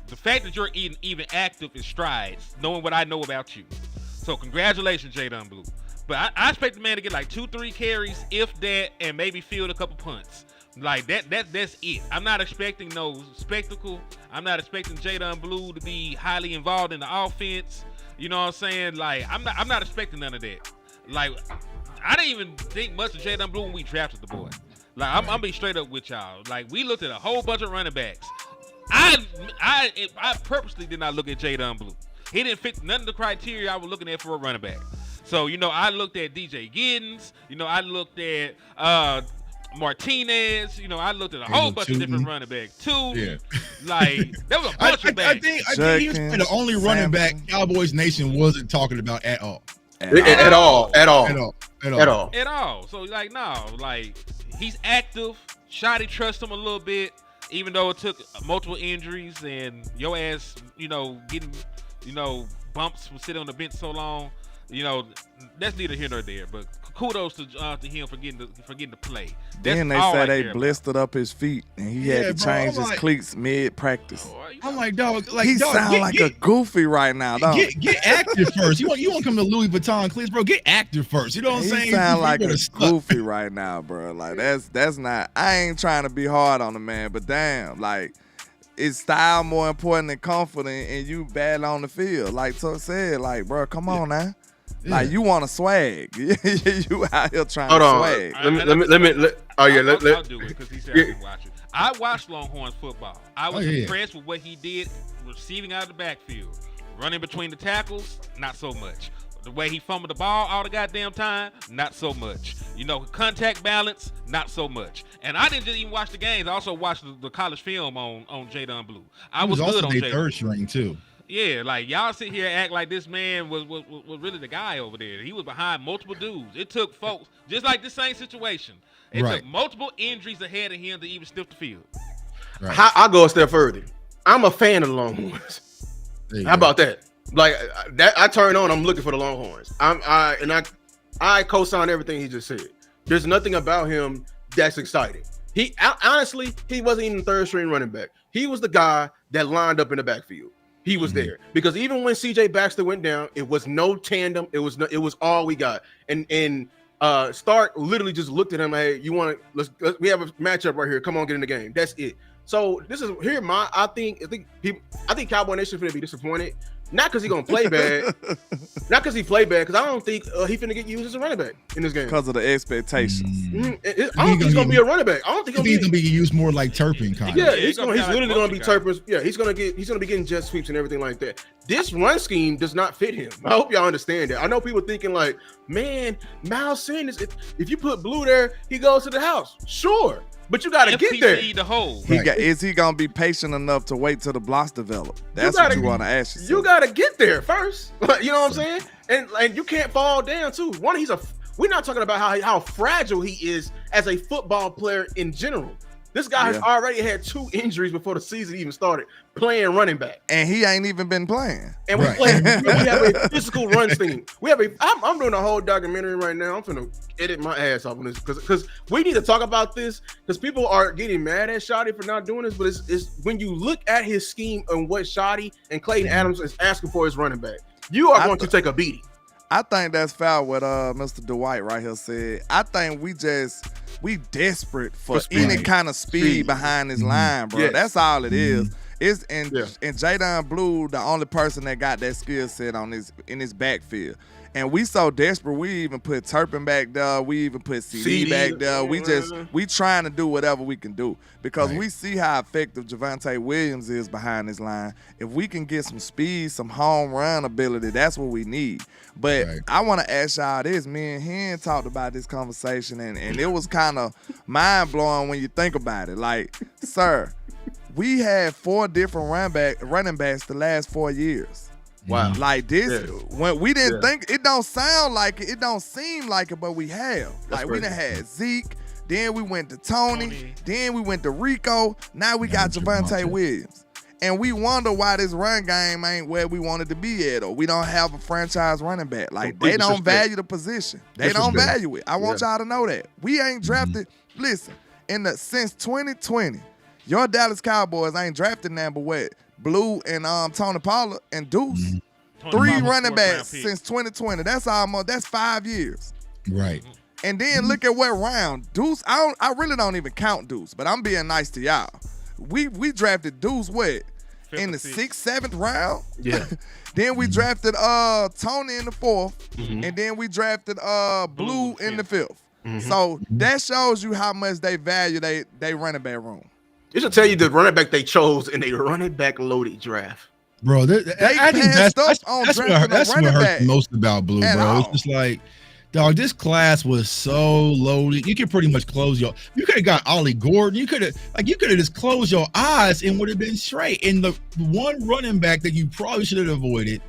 The fact that you're even active in strides, knowing what I know about you. So congratulations, Jadon Blue. But I expect the man to get like 2-3 carries, if that, and maybe field a couple punts. Like that's it. I'm not expecting no spectacle. I'm not expecting Jadon Blue to be highly involved in the offense. You know what I'm saying? Like I'm not expecting none of that. Like I didn't even think much of Jadon Blue when we drafted the boy. Like I'm being straight up with y'all. Like we looked at a whole bunch of running backs. I purposely did not look at Jadon Blue. He didn't fit none of the criteria I was looking at for a running back. So I looked at DJ Giddens. I looked at Martinez, I looked at a whole bunch of different running backs too. Yeah. Like there was a bunch of backs. I think he was the only running back Cowboys Nation wasn't talking about at all. At all. So he's active. Shotty trusts him a little bit, even though it took multiple injuries and your ass, getting, bumps from sitting on the bench so long. That's neither here nor there. But kudos to him for getting to play. Then they said they blistered up his feet and he had to change his cleats mid-practice. I'm like, dog, he sound like a goofy right now, dog. Get active first. You want to come to Louis Vuitton cleats, bro? Get active first. You know what I'm saying? He sound like a goofy right now, bro. Like that's not. I ain't trying to be hard on the man, but damn, like. Is style more important than comfort, and you bad on the field? Like Tuck said, like, bro, come on now. Yeah. Like you want to swag. You out here trying to swag. I'll do it because he said I can watch it. I watched Longhorns football. I was impressed with what he did receiving out of the backfield. Running between the tackles, not so much. The way he fumbled the ball all the goddamn time, not so much. Contact balance, not so much. And I didn't just even watch the games. I also watched the college film on Jadon Blue. I was good on Jadon. Third string too. Yeah, like y'all sit here and act like this man was really the guy over there. He was behind multiple dudes. It took folks, just like this same situation. It took multiple injuries ahead of him to even sniff the field. Right. I'll go a step further. I'm a fan of the Longhorns. How about that? Like that, I turn on. I'm looking for the Longhorns. I co-sign everything he just said. There's nothing about him that's exciting. He honestly, he wasn't even third string running back. He was the guy that lined up in the backfield. He was there because even when CJ Baxter went down, it was no tandem. It was all we got. And Stark literally just looked at him. Hey, you want to? We have a matchup right here. Come on, get in the game. That's it. So this is here. I think Cowboy Nation finna be disappointed. Not because he's gonna play bad, not because he played bad. Because I don't think he finna get used as a running back in this game. Because of the expectations. I don't think he's gonna be a running back. I don't think he's gonna be used more like Turpin kind. Yeah, he's literally gonna be Turpin. Yeah, he's gonna be getting jet sweeps and everything like that. This run scheme does not fit him. I hope y'all understand that. I know people thinking like, man, Miles Sanders. If you put Blue there, he goes to the house. Sure. But you gotta get there. The hole. Is he gonna be patient enough to wait till the blocks develop? That's what you want to ask yourself. You gotta get there first. You know what I'm saying? And you can't fall down too. One, he's We're not talking about how fragile he is as a football player in general. This guy has already had 2 injuries before the season even started playing running back, and he ain't even been playing. And we have a physical run scheme. I'm doing a whole documentary right now. I'm finna edit my ass off on this because we need to talk about this because people are getting mad at Shoddy for not doing this. But it's when you look at his scheme and what Shoddy and Clayton Adams is asking for his running back, you are going to take a beating. I think that's foul what Mr. Dwight right here said. I think we desperate for any kind of speed behind this line, bro. Yes. That's all it is. It's and Jadon Blue, the only person that got that skill set in his backfield. And we so desperate, we even put Turpin back there. We even put CD back there. We trying to do whatever we can do because we see how effective Javonte Williams is behind this line. If we can get some speed, some home run ability, that's what we need. But I want to ask y'all this. Me and Hen talked about this conversation, and it was kind of mind-blowing when you think about it. Like, sir, we had 4 different running backs the last 4 years. Wow. Like this, when we didn't think, it don't sound like it, it don't seem like it, but we have. Like we done had Zeke, then we went to Tony, then we went to Rico, now we got Javonte Williams. And we wonder why this run game ain't where we wanted to be at, or we don't have a franchise running back. Like, they don't value the position. They don't value it. I want y'all to know that. We ain't drafted, listen, since 2020, your Dallas Cowboys ain't drafted number what? Blue and Tony Pollard and Deuce. 3 running backs since 2020. That's 5 years. Right. And then look at what round. Deuce, I really don't even count Deuce, but I'm being nice to y'all. We drafted Deuce what? In the 6th, 7th round? Yeah. Then we drafted Tony in the 4th. And then we drafted Blue in the 5th. So that shows you how much they value they running back room. It should tell you the running back they chose in a running back loaded draft. Bro, I think that's what hurts most about Blue, bro. It's just like, dog, this class was so loaded. You could pretty much you could have got Ollie Gordon. You could have just closed your eyes and would have been straight. And the one running back that you probably should have avoided.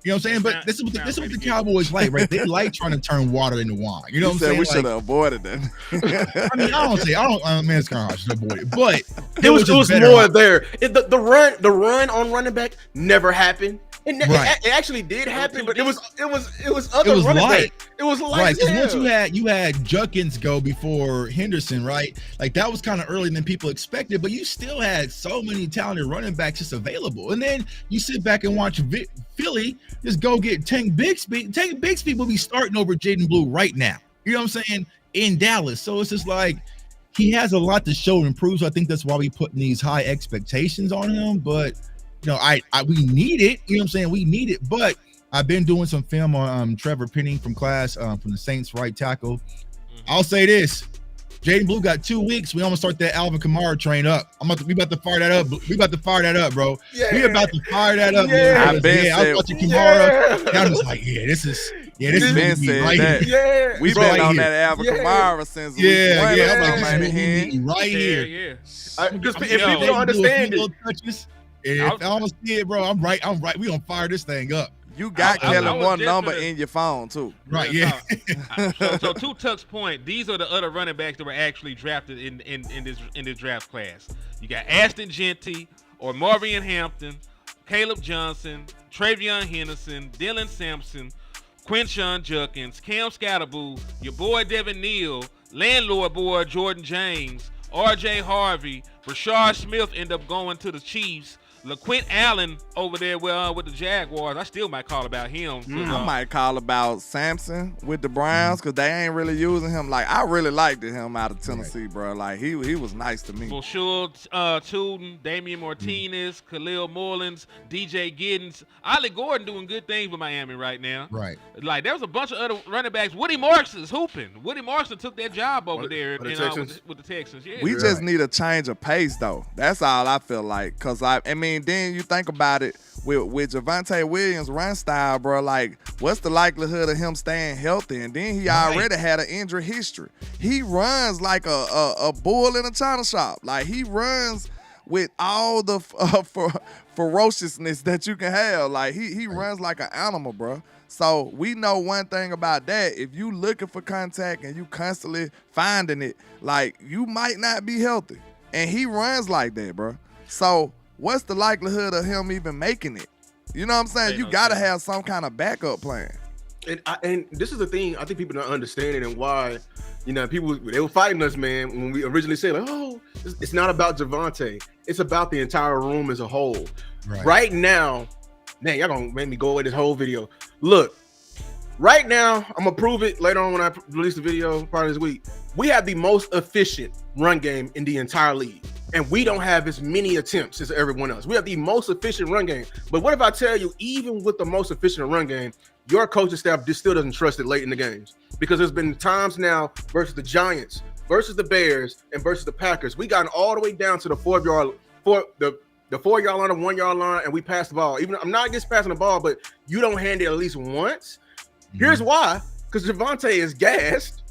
You know what I'm saying? But this is what the Cowboys like, right? They like trying to turn water into wine. You know what I'm saying? We should have avoided that. It's kind of hard to avoid it, but it was more there. The run on running back never happened. It actually did happen, but it was other running back. It was light. Right, because once you had Judkins go before Henderson, right? Like that was kind of earlier than people expected, but you still had so many talented running backs just available. And then you sit back and watch Philly just go get Tank Bigsby. Tank Bigsby will be starting over Jaden Blue right now. You know what I'm saying? In Dallas. So it's just like he has a lot to show and improve. So I think that's why we putting these high expectations on him. But you know, we need it. You know what I'm saying? We need it. But I've been doing some film on Trevor Penning from from the Saints right tackle. I'll say this. Jaden Blue got 2 weeks. We almost start that Alvin Kamara train up. We about to fire that up. We about to fire that up, bro. Yeah. We about to fire that up. Yeah. I was watching Kamara. I was like, this is right here. Yeah. We've been on that Alvin Kamara since week 1. Right here. Because if people don't understand it. If I don't see it, bro, I'm right. We gonna fire this thing up. You got Kellen one number in your phone too. Right, yeah. So to Tuck's point, these are the other running backs that were actually drafted in this draft class. You got Ashton Genty or Marvin Hampton, Caleb Johnson, Travion Henderson, Dylan Sampson, Quinshon Judkins, Cam Scatterboo, your boy Devin Neal, landlord boy Jordan James, R.J. Harvey, Rashard Smith end up going to the Chiefs. LaQuint Allen over there with the Jaguars. I still might call about him. I might call about Sampson with the Browns because they ain't really using him. Like, I really liked him out of Tennessee, bro. Like, he was nice to me. For sure, Tuden, Damian Martinez, Khalil Mullins, DJ Giddens. Ollie Gordon doing good things with Miami right now. Right. Like, there was a bunch of other running backs. Woody Marks is hooping. Woody Marks took that job over there with the Texans. Yeah. We just need a change of pace, though. That's all I feel like. Because, I mean, then you think about it with Javonte Williams' run style, bro. Like, what's the likelihood of him staying healthy? And then he already had an injury history. He runs like a bull in a china shop. Like, he runs with all the ferociousness that you can have. Like he runs like an animal, bro. So we know one thing about that. If you looking for contact and you constantly finding it, like you might not be healthy. And he runs like that, bro. So what's the likelihood of him even making it? You know what I'm saying? You got to have some kind of backup plan. And this is the thing I think people don't understand it, and why, people, they were fighting us, man, when we originally said, like, oh, it's not about Javonte. It's about the entire room as a whole. Right now, man, y'all gonna make me go away this whole video. Look, right now, I'm gonna prove it later on when I release the video part of this week. We have the most efficient run game in the entire league, and we don't have as many attempts as everyone else. We have the most efficient run game. But what if I tell you, even with the most efficient run game, your coaching staff just still doesn't trust it late in the games? Because there's been times now versus the Giants, versus the Bears, and versus the Packers, we gotten all the way down to the 4-yard line or 1-yard line, and we passed the ball. Even I'm not against passing the ball, but you don't hand it at least once. Here's why: because Javonte is gassed,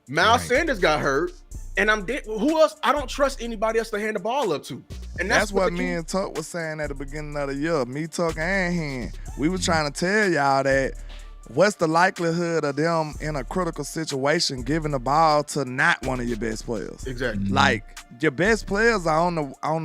Miles Sanders got hurt, and I'm dead. Who else? I don't trust anybody else to hand the ball up to. And that's what me and Tuck was saying at the beginning of the year. Me, Tuck, and him. We were trying to tell y'all that what's the likelihood of them in a critical situation giving the ball to not one of your best players? Exactly. Like your best players are on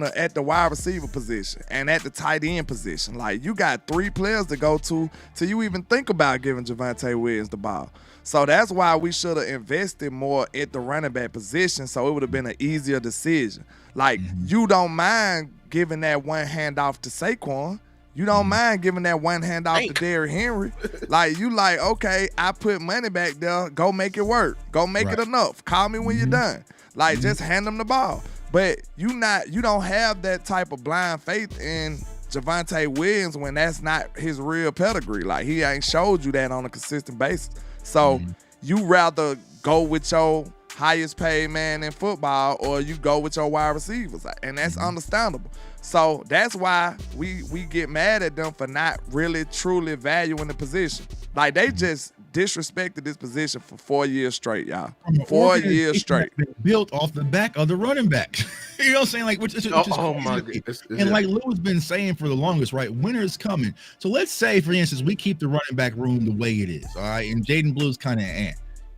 the at the wide receiver position and at the tight end position. Like you got 3 players to go to till you even think about giving Javonte Williams the ball. So that's why we should have invested more at the running back position, so it would have been an easier decision. Like you don't mind giving that one handoff to Saquon. You don't mind giving that one handoff to Derrick Henry. Like you like, okay, I put money back there. Go make it work. Go make it enough. Call me when you're done. Like just hand them the ball. But you don't have that type of blind faith in Javonte Williams when that's not his real pedigree. Like he ain't showed you that on a consistent basis. So you rather go with your highest paid man in football, or you go with your wide receivers, and that's understandable. So that's why we get mad at them for not really truly valuing the position. Like they just disrespected this position for 4 years straight, y'all. 4 years straight. Built off the back of the running back. You know what I'm saying? Like, which is my goodness. And like Lou's been saying for the longest, right? Winter's coming. So let's say, for instance, we keep the running back room the way it is, all right? And Jaden Blue's kind of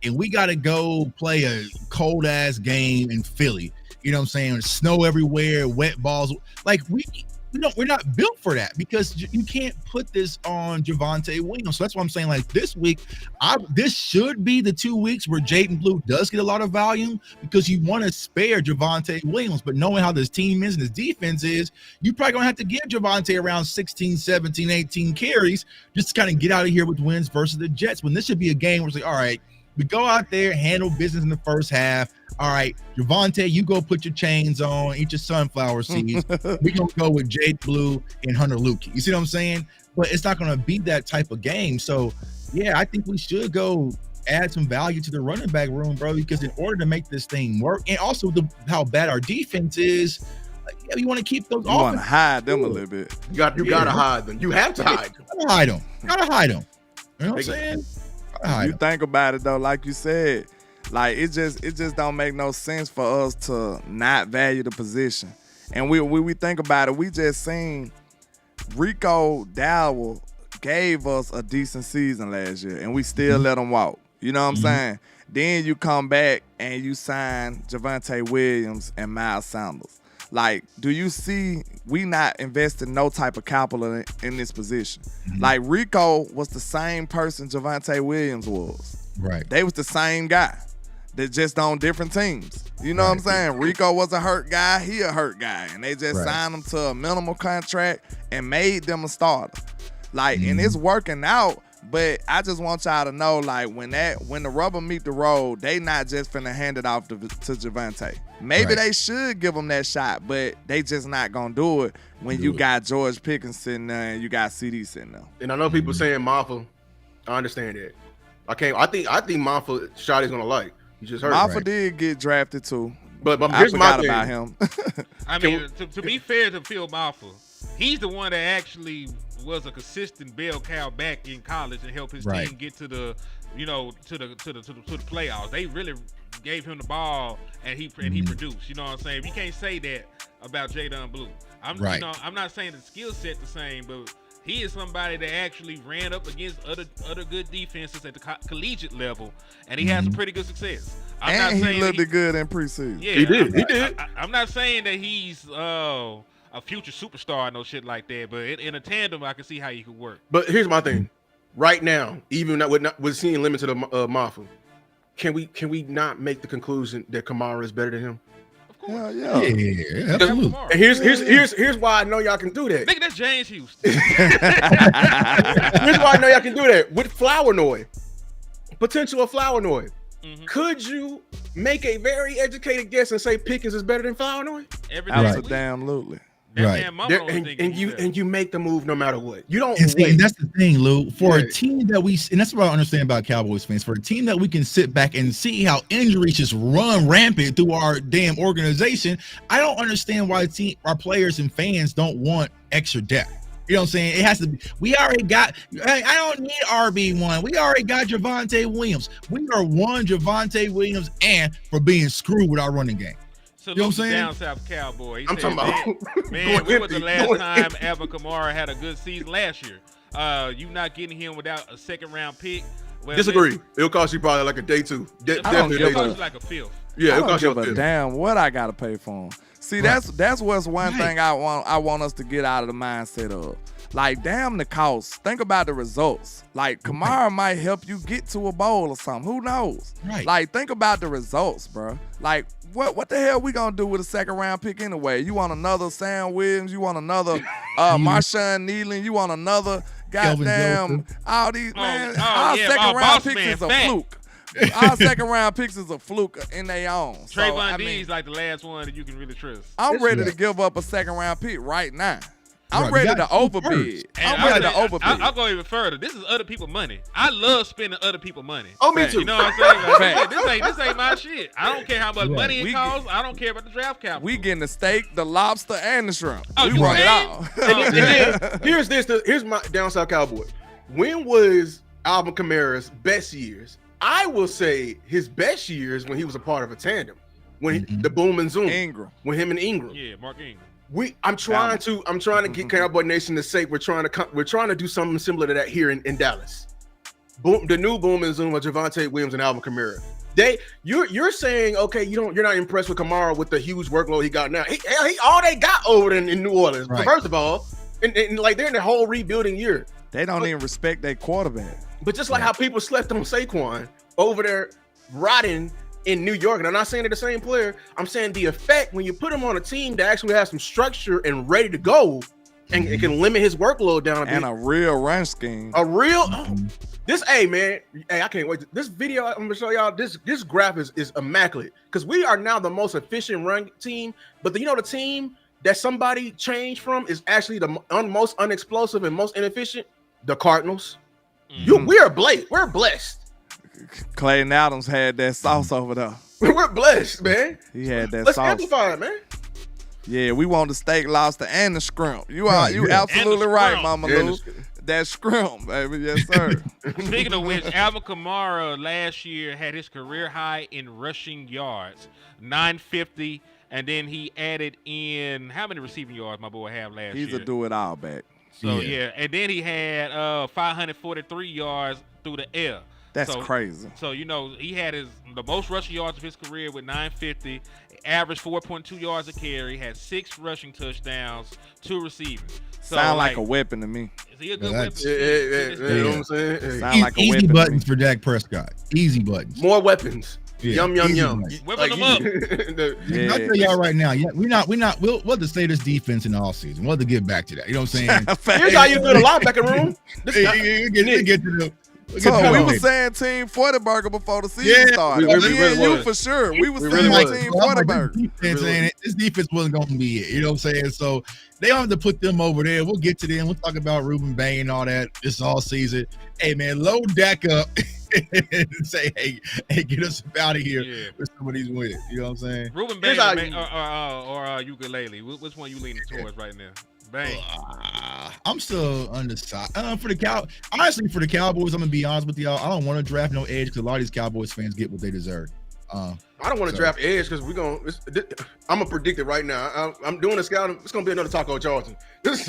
and we got to go play a cold ass game in Philly. You know what I'm saying? Snow everywhere, wet balls. Like we're not built for that, because you can't put this on Javonte Williams. So that's why I'm saying, like, this week, this should be the 2 weeks where Jaden Blue does get a lot of volume, because you want to spare Javonte Williams. But knowing how this team is and this defense is, you probably gonna have to give Javonte around 16, 17, 18 carries just to kind of get out of here with wins versus the Jets, when this should be a game where it's like, all right, we go out there, handle business in the first half. All right, Javonte, you go put your chains on, eat your sunflower seeds. We're going to go with Jade Blue and Hunter Lukey. You see what I'm saying? But it's not going to be that type of game. So, yeah, I think we should go add some value to the running back room, bro, because in order to make this thing work, and also how bad our defense is, you want to keep those. You want to hide them a little bit. You got to hide them. You have to hide them. Gotta hide them. You know what I'm saying? You think about it though, like you said, like it just don't make no sense for us to not value the position. And we think about it, we just seen Rico Dowell gave us a decent season last year, and we still let him walk. You know what I'm saying? Then you come back and you sign Javonte Williams and Miles Sanders. Like, do you see we not investing no type of capital in this position? Like, Rico was the same person Javonte Williams was. Right. They was the same guy. They're just on different teams. You know what I'm saying? Rico was a hurt guy. He a hurt guy. And they just signed him to a minimal contract and made them a starter. Like, and it's working out. But I just want y'all to know, like, when the rubber meet the road, they not just finna hand it off to Javonte. Maybe they should give him that shot, but they just not gonna do it when you got George Pickens sitting there and you got CD sitting there. And I know people saying Maffa. I understand that. I think Maffa Shotty's gonna like. You just heard. Maffa did get drafted too. But I here's my forgot thing about him. I mean, to be fair to Phil Maffa, he's the one that actually was a consistent bell cow back in college and helped his team get to the, to the playoffs. They really gave him the ball and he produced. You know what I'm saying? You can't say that about Jadon Blue. I'm not saying the skill set the same, but he is somebody that actually ran up against other good defenses at the collegiate level, and he had some pretty good success. He looked good in preseason. Yeah, he did. I'm not saying that he's a future superstar, no shit like that, but in a tandem, I can see how you could work. But here's my thing. Right now, even with seeing limited Mafu, can we not make the conclusion that Kamara is better than him? Yeah. Yeah, absolutely. And here's why I know y'all can do that. Nigga, that's James Houston. Here's why I know y'all can do that with Flournoy. Potential of Flournoy. Could you make a very educated guess and say Pickens is better than Flournoy? Absolutely. Right. And you make the move no matter what. You don't and that's the thing, Lou. For a team that and that's what I understand about Cowboys fans. For a team that we can sit back and see how injuries just run rampant through our damn organization, I don't understand why our players and fans don't want extra depth. You know what I'm saying? It has to be. We already got. I don't need RB1. We already got Javonte Williams. We are one Javonte Williams and for being screwed with our running game. So you know what I'm saying? Down South Cowboy. I'm talking about. Man, when was the last time Alvin Kamara had a good season last year? You not getting him without a second round pick. Well, Disagree. It'll cost you probably like a day two. Definitely it'll cost you like a fifth. Yeah, it'll cost you a fifth. Damn, what I gotta pay for him. See, that's what's one thing I want us to get out of the mindset of. Like, damn the cost. Think about the results. Like, Kamara might help you get to a bowl or something. Who knows? Right. Like, think about the results, bro. Like, what the hell we gonna do with a second round pick anyway? You want another Sam Williams? You want another Marshawn Nealon? You want another goddamn all these man? Our second round picks is a fluke. Our second round picks is a fluke in their own. Trayvon Diggs like the last one that you can really trust. I'm ready to give up a second round pick right now. I'm ready to overbid. I'll go even further. This is other people's money. I love spending other people's money. Oh, me too. You know what I'm saying? Like, this ain't my shit. I don't care how much money it costs. I don't care about the draft capital. We getting the steak, the lobster, and the shrimp. Oh, we want it all. And then, here's my down south Cowboy. When was Alvin Kamara's best years? I will say his best years when he was a part of a tandem. When the boom and zoom. Ingram. With him and Ingram. Yeah, Mark Ingram. I'm trying to get Cowboy Nation to say we're trying to do something similar to that here in Dallas. Boom, the new boom and zoom with Javonte Williams and Alvin Kamara. You're saying okay, you're not impressed with Kamara with the huge workload he got now. He all they got over there in New Orleans. Right. First of all, and like they're in the whole rebuilding year. They don't even respect their quarterback. But just like how people slept on Saquon over there rotting in New York, and I'm not saying they're the same player. I'm saying the effect when you put him on a team that actually has some structure and ready to go, and it can limit his workload down a bit. And a real run scheme. Hey, I can't wait. This video I'm gonna show y'all. This graph is immaculate because we are now the most efficient run team. But the team that somebody changed from is actually the most unexplosive and most inefficient. The Cardinals. We're blessed. Clayton Adams had that sauce over there. We're blessed, man. He had that Let's sauce. amplify it, man. Yeah, we want the steak, lobster, and the shrimp. You absolutely right, Mama Lou. That shrimp, baby. Yes, sir. Speaking of which, Alvin Kamara last year had his career high in rushing yards, 950, and then he added in how many receiving yards my boy had last year? He's a do-it-all back. So, yeah, and then he had 543 yards through the air. That's crazy. So, he had the most rushing yards of his career with 950, averaged 4.2 yards a carry, had 6 rushing touchdowns, 2 receiving. So, sound like a weapon to me. Is he a good weapon? You know what I'm saying? Sound like a easy weapon buttons for Dak Prescott. Easy buttons. More weapons. Yeah. Yum. Whipping them up. I'll tell y'all right now. Yeah, we'll have to say this defense in the offseason. We'll have to get back to that. You know what I'm saying? Here's how you build a linebacker room. Get to the. So we were saying Team Fortyburger before the season started. We really you was. for sure. We were really saying was. Team Fortyburger. This defense wasn't going to be it. You know what I'm saying? So they don't have to put them over there. We'll get to them. We'll talk about Ruben Bain and all that this all season. Hey, man, load Dak up and say, hey, get us out of here with some of these wins. You know what I'm saying? Ruben Bain or ukulele. Which one you leaning towards right now? Bang. I'm still undecided. For the Cowboys, I'm gonna be honest with y'all. I don't want to draft no edge because a lot of these Cowboys fans get what they deserve. I don't want to draft edge because we're going to – I'm going to predict it right now. I'm doing a scout. It's going to be another Taco Charlton.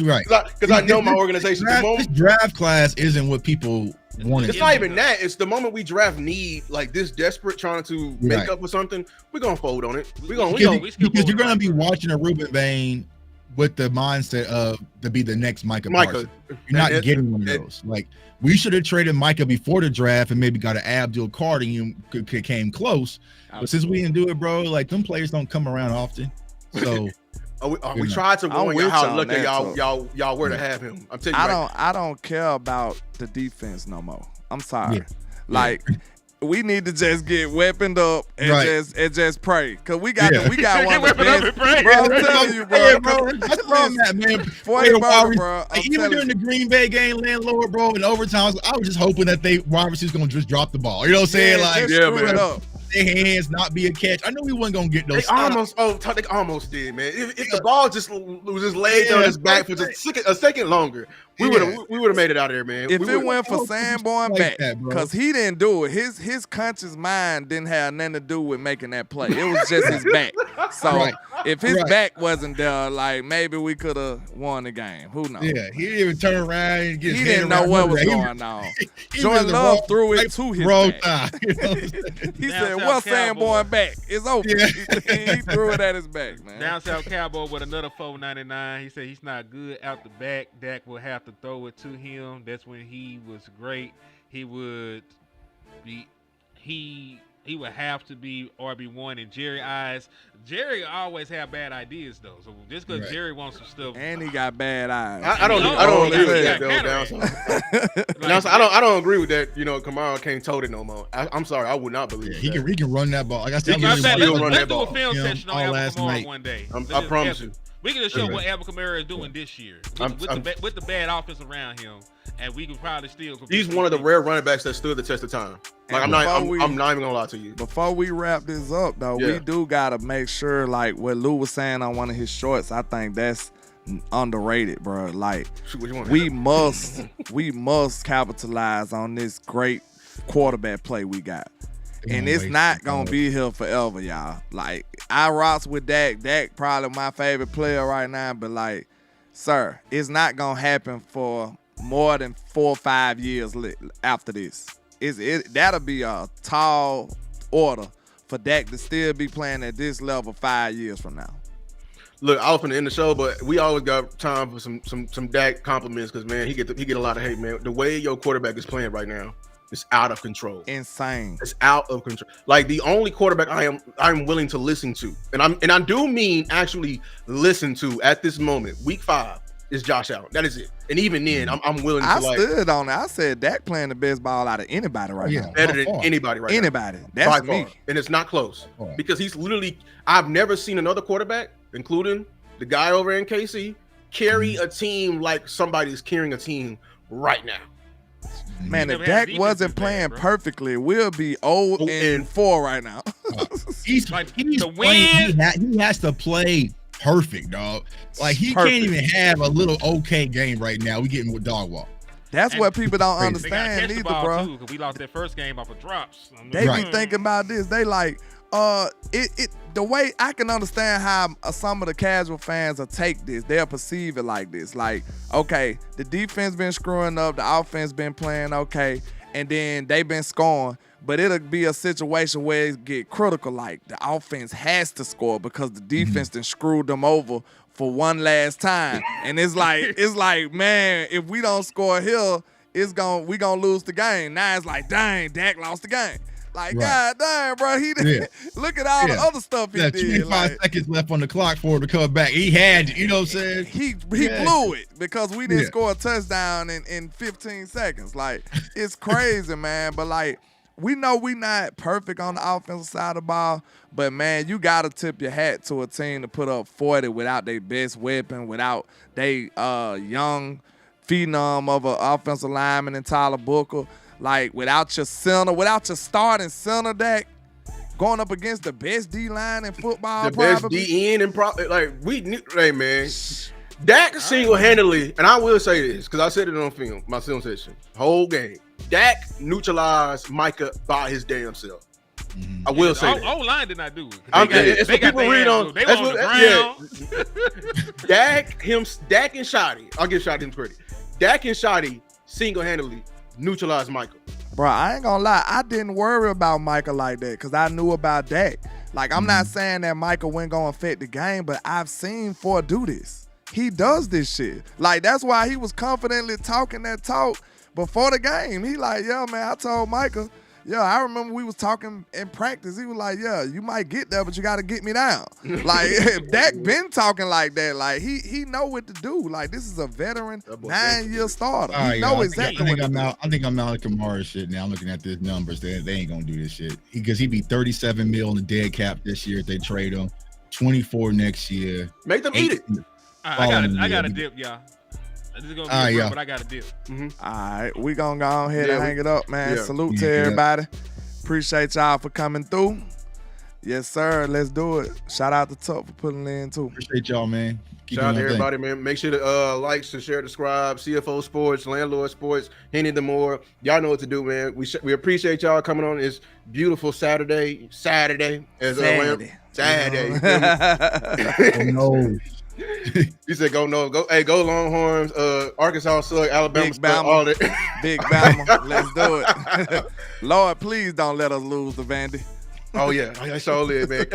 Right. Because I know my organization. This draft class isn't what people want. It's not even that. It's the moment we draft need, like this desperate trying to make up for something, we're going to fold on it. Because you're going to be watching a Ruben Bain with the mindset of to be the next Micah Parsons. You're not getting one of those. Like, we should have traded Micah before the draft and maybe got an Abdul Carter and came close. But since we didn't do it, bro, like them players don't come around often. So we tried to warn y'all how lucky y'all were to have him. I'm telling you. I don't care about the defense no more. I'm sorry. Like we need to just get weaponed up and just pray. Cause we got one of the best. Bro, I'm telling you, bro. That's wrong, man. 40 bro. Even during the Green Bay game, landlord, bro, in overtime, I was just hoping that wide receivers gonna just drop the ball. You know what I'm saying? Like, screw it up. Their hands not be a catch. I know we wasn't gonna get those. They almost did, man. If the ball just was just laid on his back for just a second longer, we would have made it out of there, man. If it went for Sanborn back, because he didn't do it, his conscious mind didn't have nothing to do with making that play. It was just his back. So if his back wasn't there, like maybe we could have won the game. Who knows? Yeah, he didn't even turn around and get. He didn't know what was going on. Jordan Love threw it to his back. He said, "What's Sanborn back? It's over." He threw it at his back, man. Down South Cowboy with another $4.99. He said he's not good out the back. Dak will have to throw it to him. That's when he was great. He would have to be RB1 in Jerry eyes. Jerry always have bad ideas though. So just because Jerry wants some stuff, and he got bad eyes. I don't agree with that though. I don't agree with that. You know, Kamara can't tote it no more. I'm sorry, I would not believe he can run that ball. Like I said, let's do a film session on Alvin Kamara one day. I promise you. We can just show what Alvin Kamara is doing this year with the bad offense around him, and we can probably still. He's one of the rare running backs that stood the test of time. Like I'm not even gonna lie to you. Before we wrap this up, though, we do gotta make sure, like what Lou was saying on one of his shorts. I think that's underrated, bro. Like we must capitalize on this great quarterback play we got. And it's not gonna be here forever, y'all. Like I rocks with Dak. Dak probably my favorite player right now, but like, sir, it's not gonna happen for more than 4 or 5 years after this. That'll be a tall order for Dak to still be playing at this level 5 years from now. Look, I was finna end the show, but we always got time for some Dak compliments because man, he get a lot of hate, man. The way your quarterback is playing right now. It's out of control. Insane. It's out of control. Like the only quarterback I'm willing to listen to, and I do mean actually listen to at this moment, week 5, is Josh Allen. That is it. And even then, I'm willing to like. I stood on it. I said Dak playing the best ball out of anybody right now. Better than anybody right now. Anybody. That's me. And it's not close because he's literally. I've never seen another quarterback, including the guy over in KC, carry a team like somebody's carrying a team right now. Man, if Dak wasn't playing perfectly, we'll be 0-4 right now. He's playing. He has to play perfect, dog. Like he can't even have a little okay game right now. We getting with dog walk. That's what people don't understand either, bro. Too, we lost that first game off of drops. They be thinking about this. They like, the way I can understand how some of the casual fans will take this, they'll perceive it like this. Like, okay, the defense been screwing up, the offense been playing okay, and then they been scoring. But it'll be a situation where it get critical, like the offense has to score because the defense done screwed them over for one last time. And it's like, man, if we don't score here, we gonna lose the game. Now it's like, dang, Dak lost the game. Like, God damn, bro, he did. Look at all the other stuff he did. 25 seconds left on the clock for him to come back. He had, you know what I'm saying? He blew it because we didn't score a touchdown in 15 seconds. Like, it's crazy, man. But, like, we know we not perfect on the offensive side of the ball, but, man, you got to tip your hat to a team to put up 40 without their best weapon, without their young phenom of an offensive lineman in Tyler Booker. Like, without your center, without your starting center, Dak, going up against the best D-line in football, best D-end and hey, man. Dak single-handedly, and I will say this, because I said it on film session, whole game. Dak neutralized Micah by his damn self. I will say O line did not do it. it's what people read on. They were on the ground. Dak and Shotty. I'll give Shotty him credit. Dak and Shotty single-handedly neutralized Michael. Bro, I ain't gonna lie. I didn't worry about Michael like that because I knew about Dak. Like, I'm not saying that Michael wasn't gonna affect the game, but I've seen Ford do this. He does this shit. Like, that's why he was confidently talking that talk before the game. He like, yeah, man, I told Michael, yeah, I remember we was talking in practice. He was like, yeah, you might get there, but you got to get me down. Like, Dak been talking like that. Like, he know what to do. Like, this is a veteran 9-year starter. He know exactly what to do. I think I'm out of Kamara's shit now. I'm looking at these numbers. They ain't going to do this shit. Because he'd be $37 million on the dead cap this year if they trade him. 24 next year. Make them eat it. I got a dip, y'all. This is gonna be but I got a dip. All right, we gonna go ahead and hang it up, man. Salute to everybody. Appreciate y'all for coming through. Yes, sir. Let's do it. Shout out to Tuck for putting in too. Appreciate y'all, man. Shout out to everybody, man. Make sure to like, share, subscribe. CFO Sports, Landlord Sports, Henny the More. Y'all know what to do, man. We appreciate y'all coming on this beautiful Saturday. Saturday. No. He said, "Go Longhorns, Arkansas suck, Alabama Big suck, all that." Big Bama, let's do it. Lord, please don't let us lose the Vandy. Oh yeah, I sure live, man.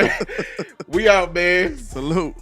We out, man. Salute.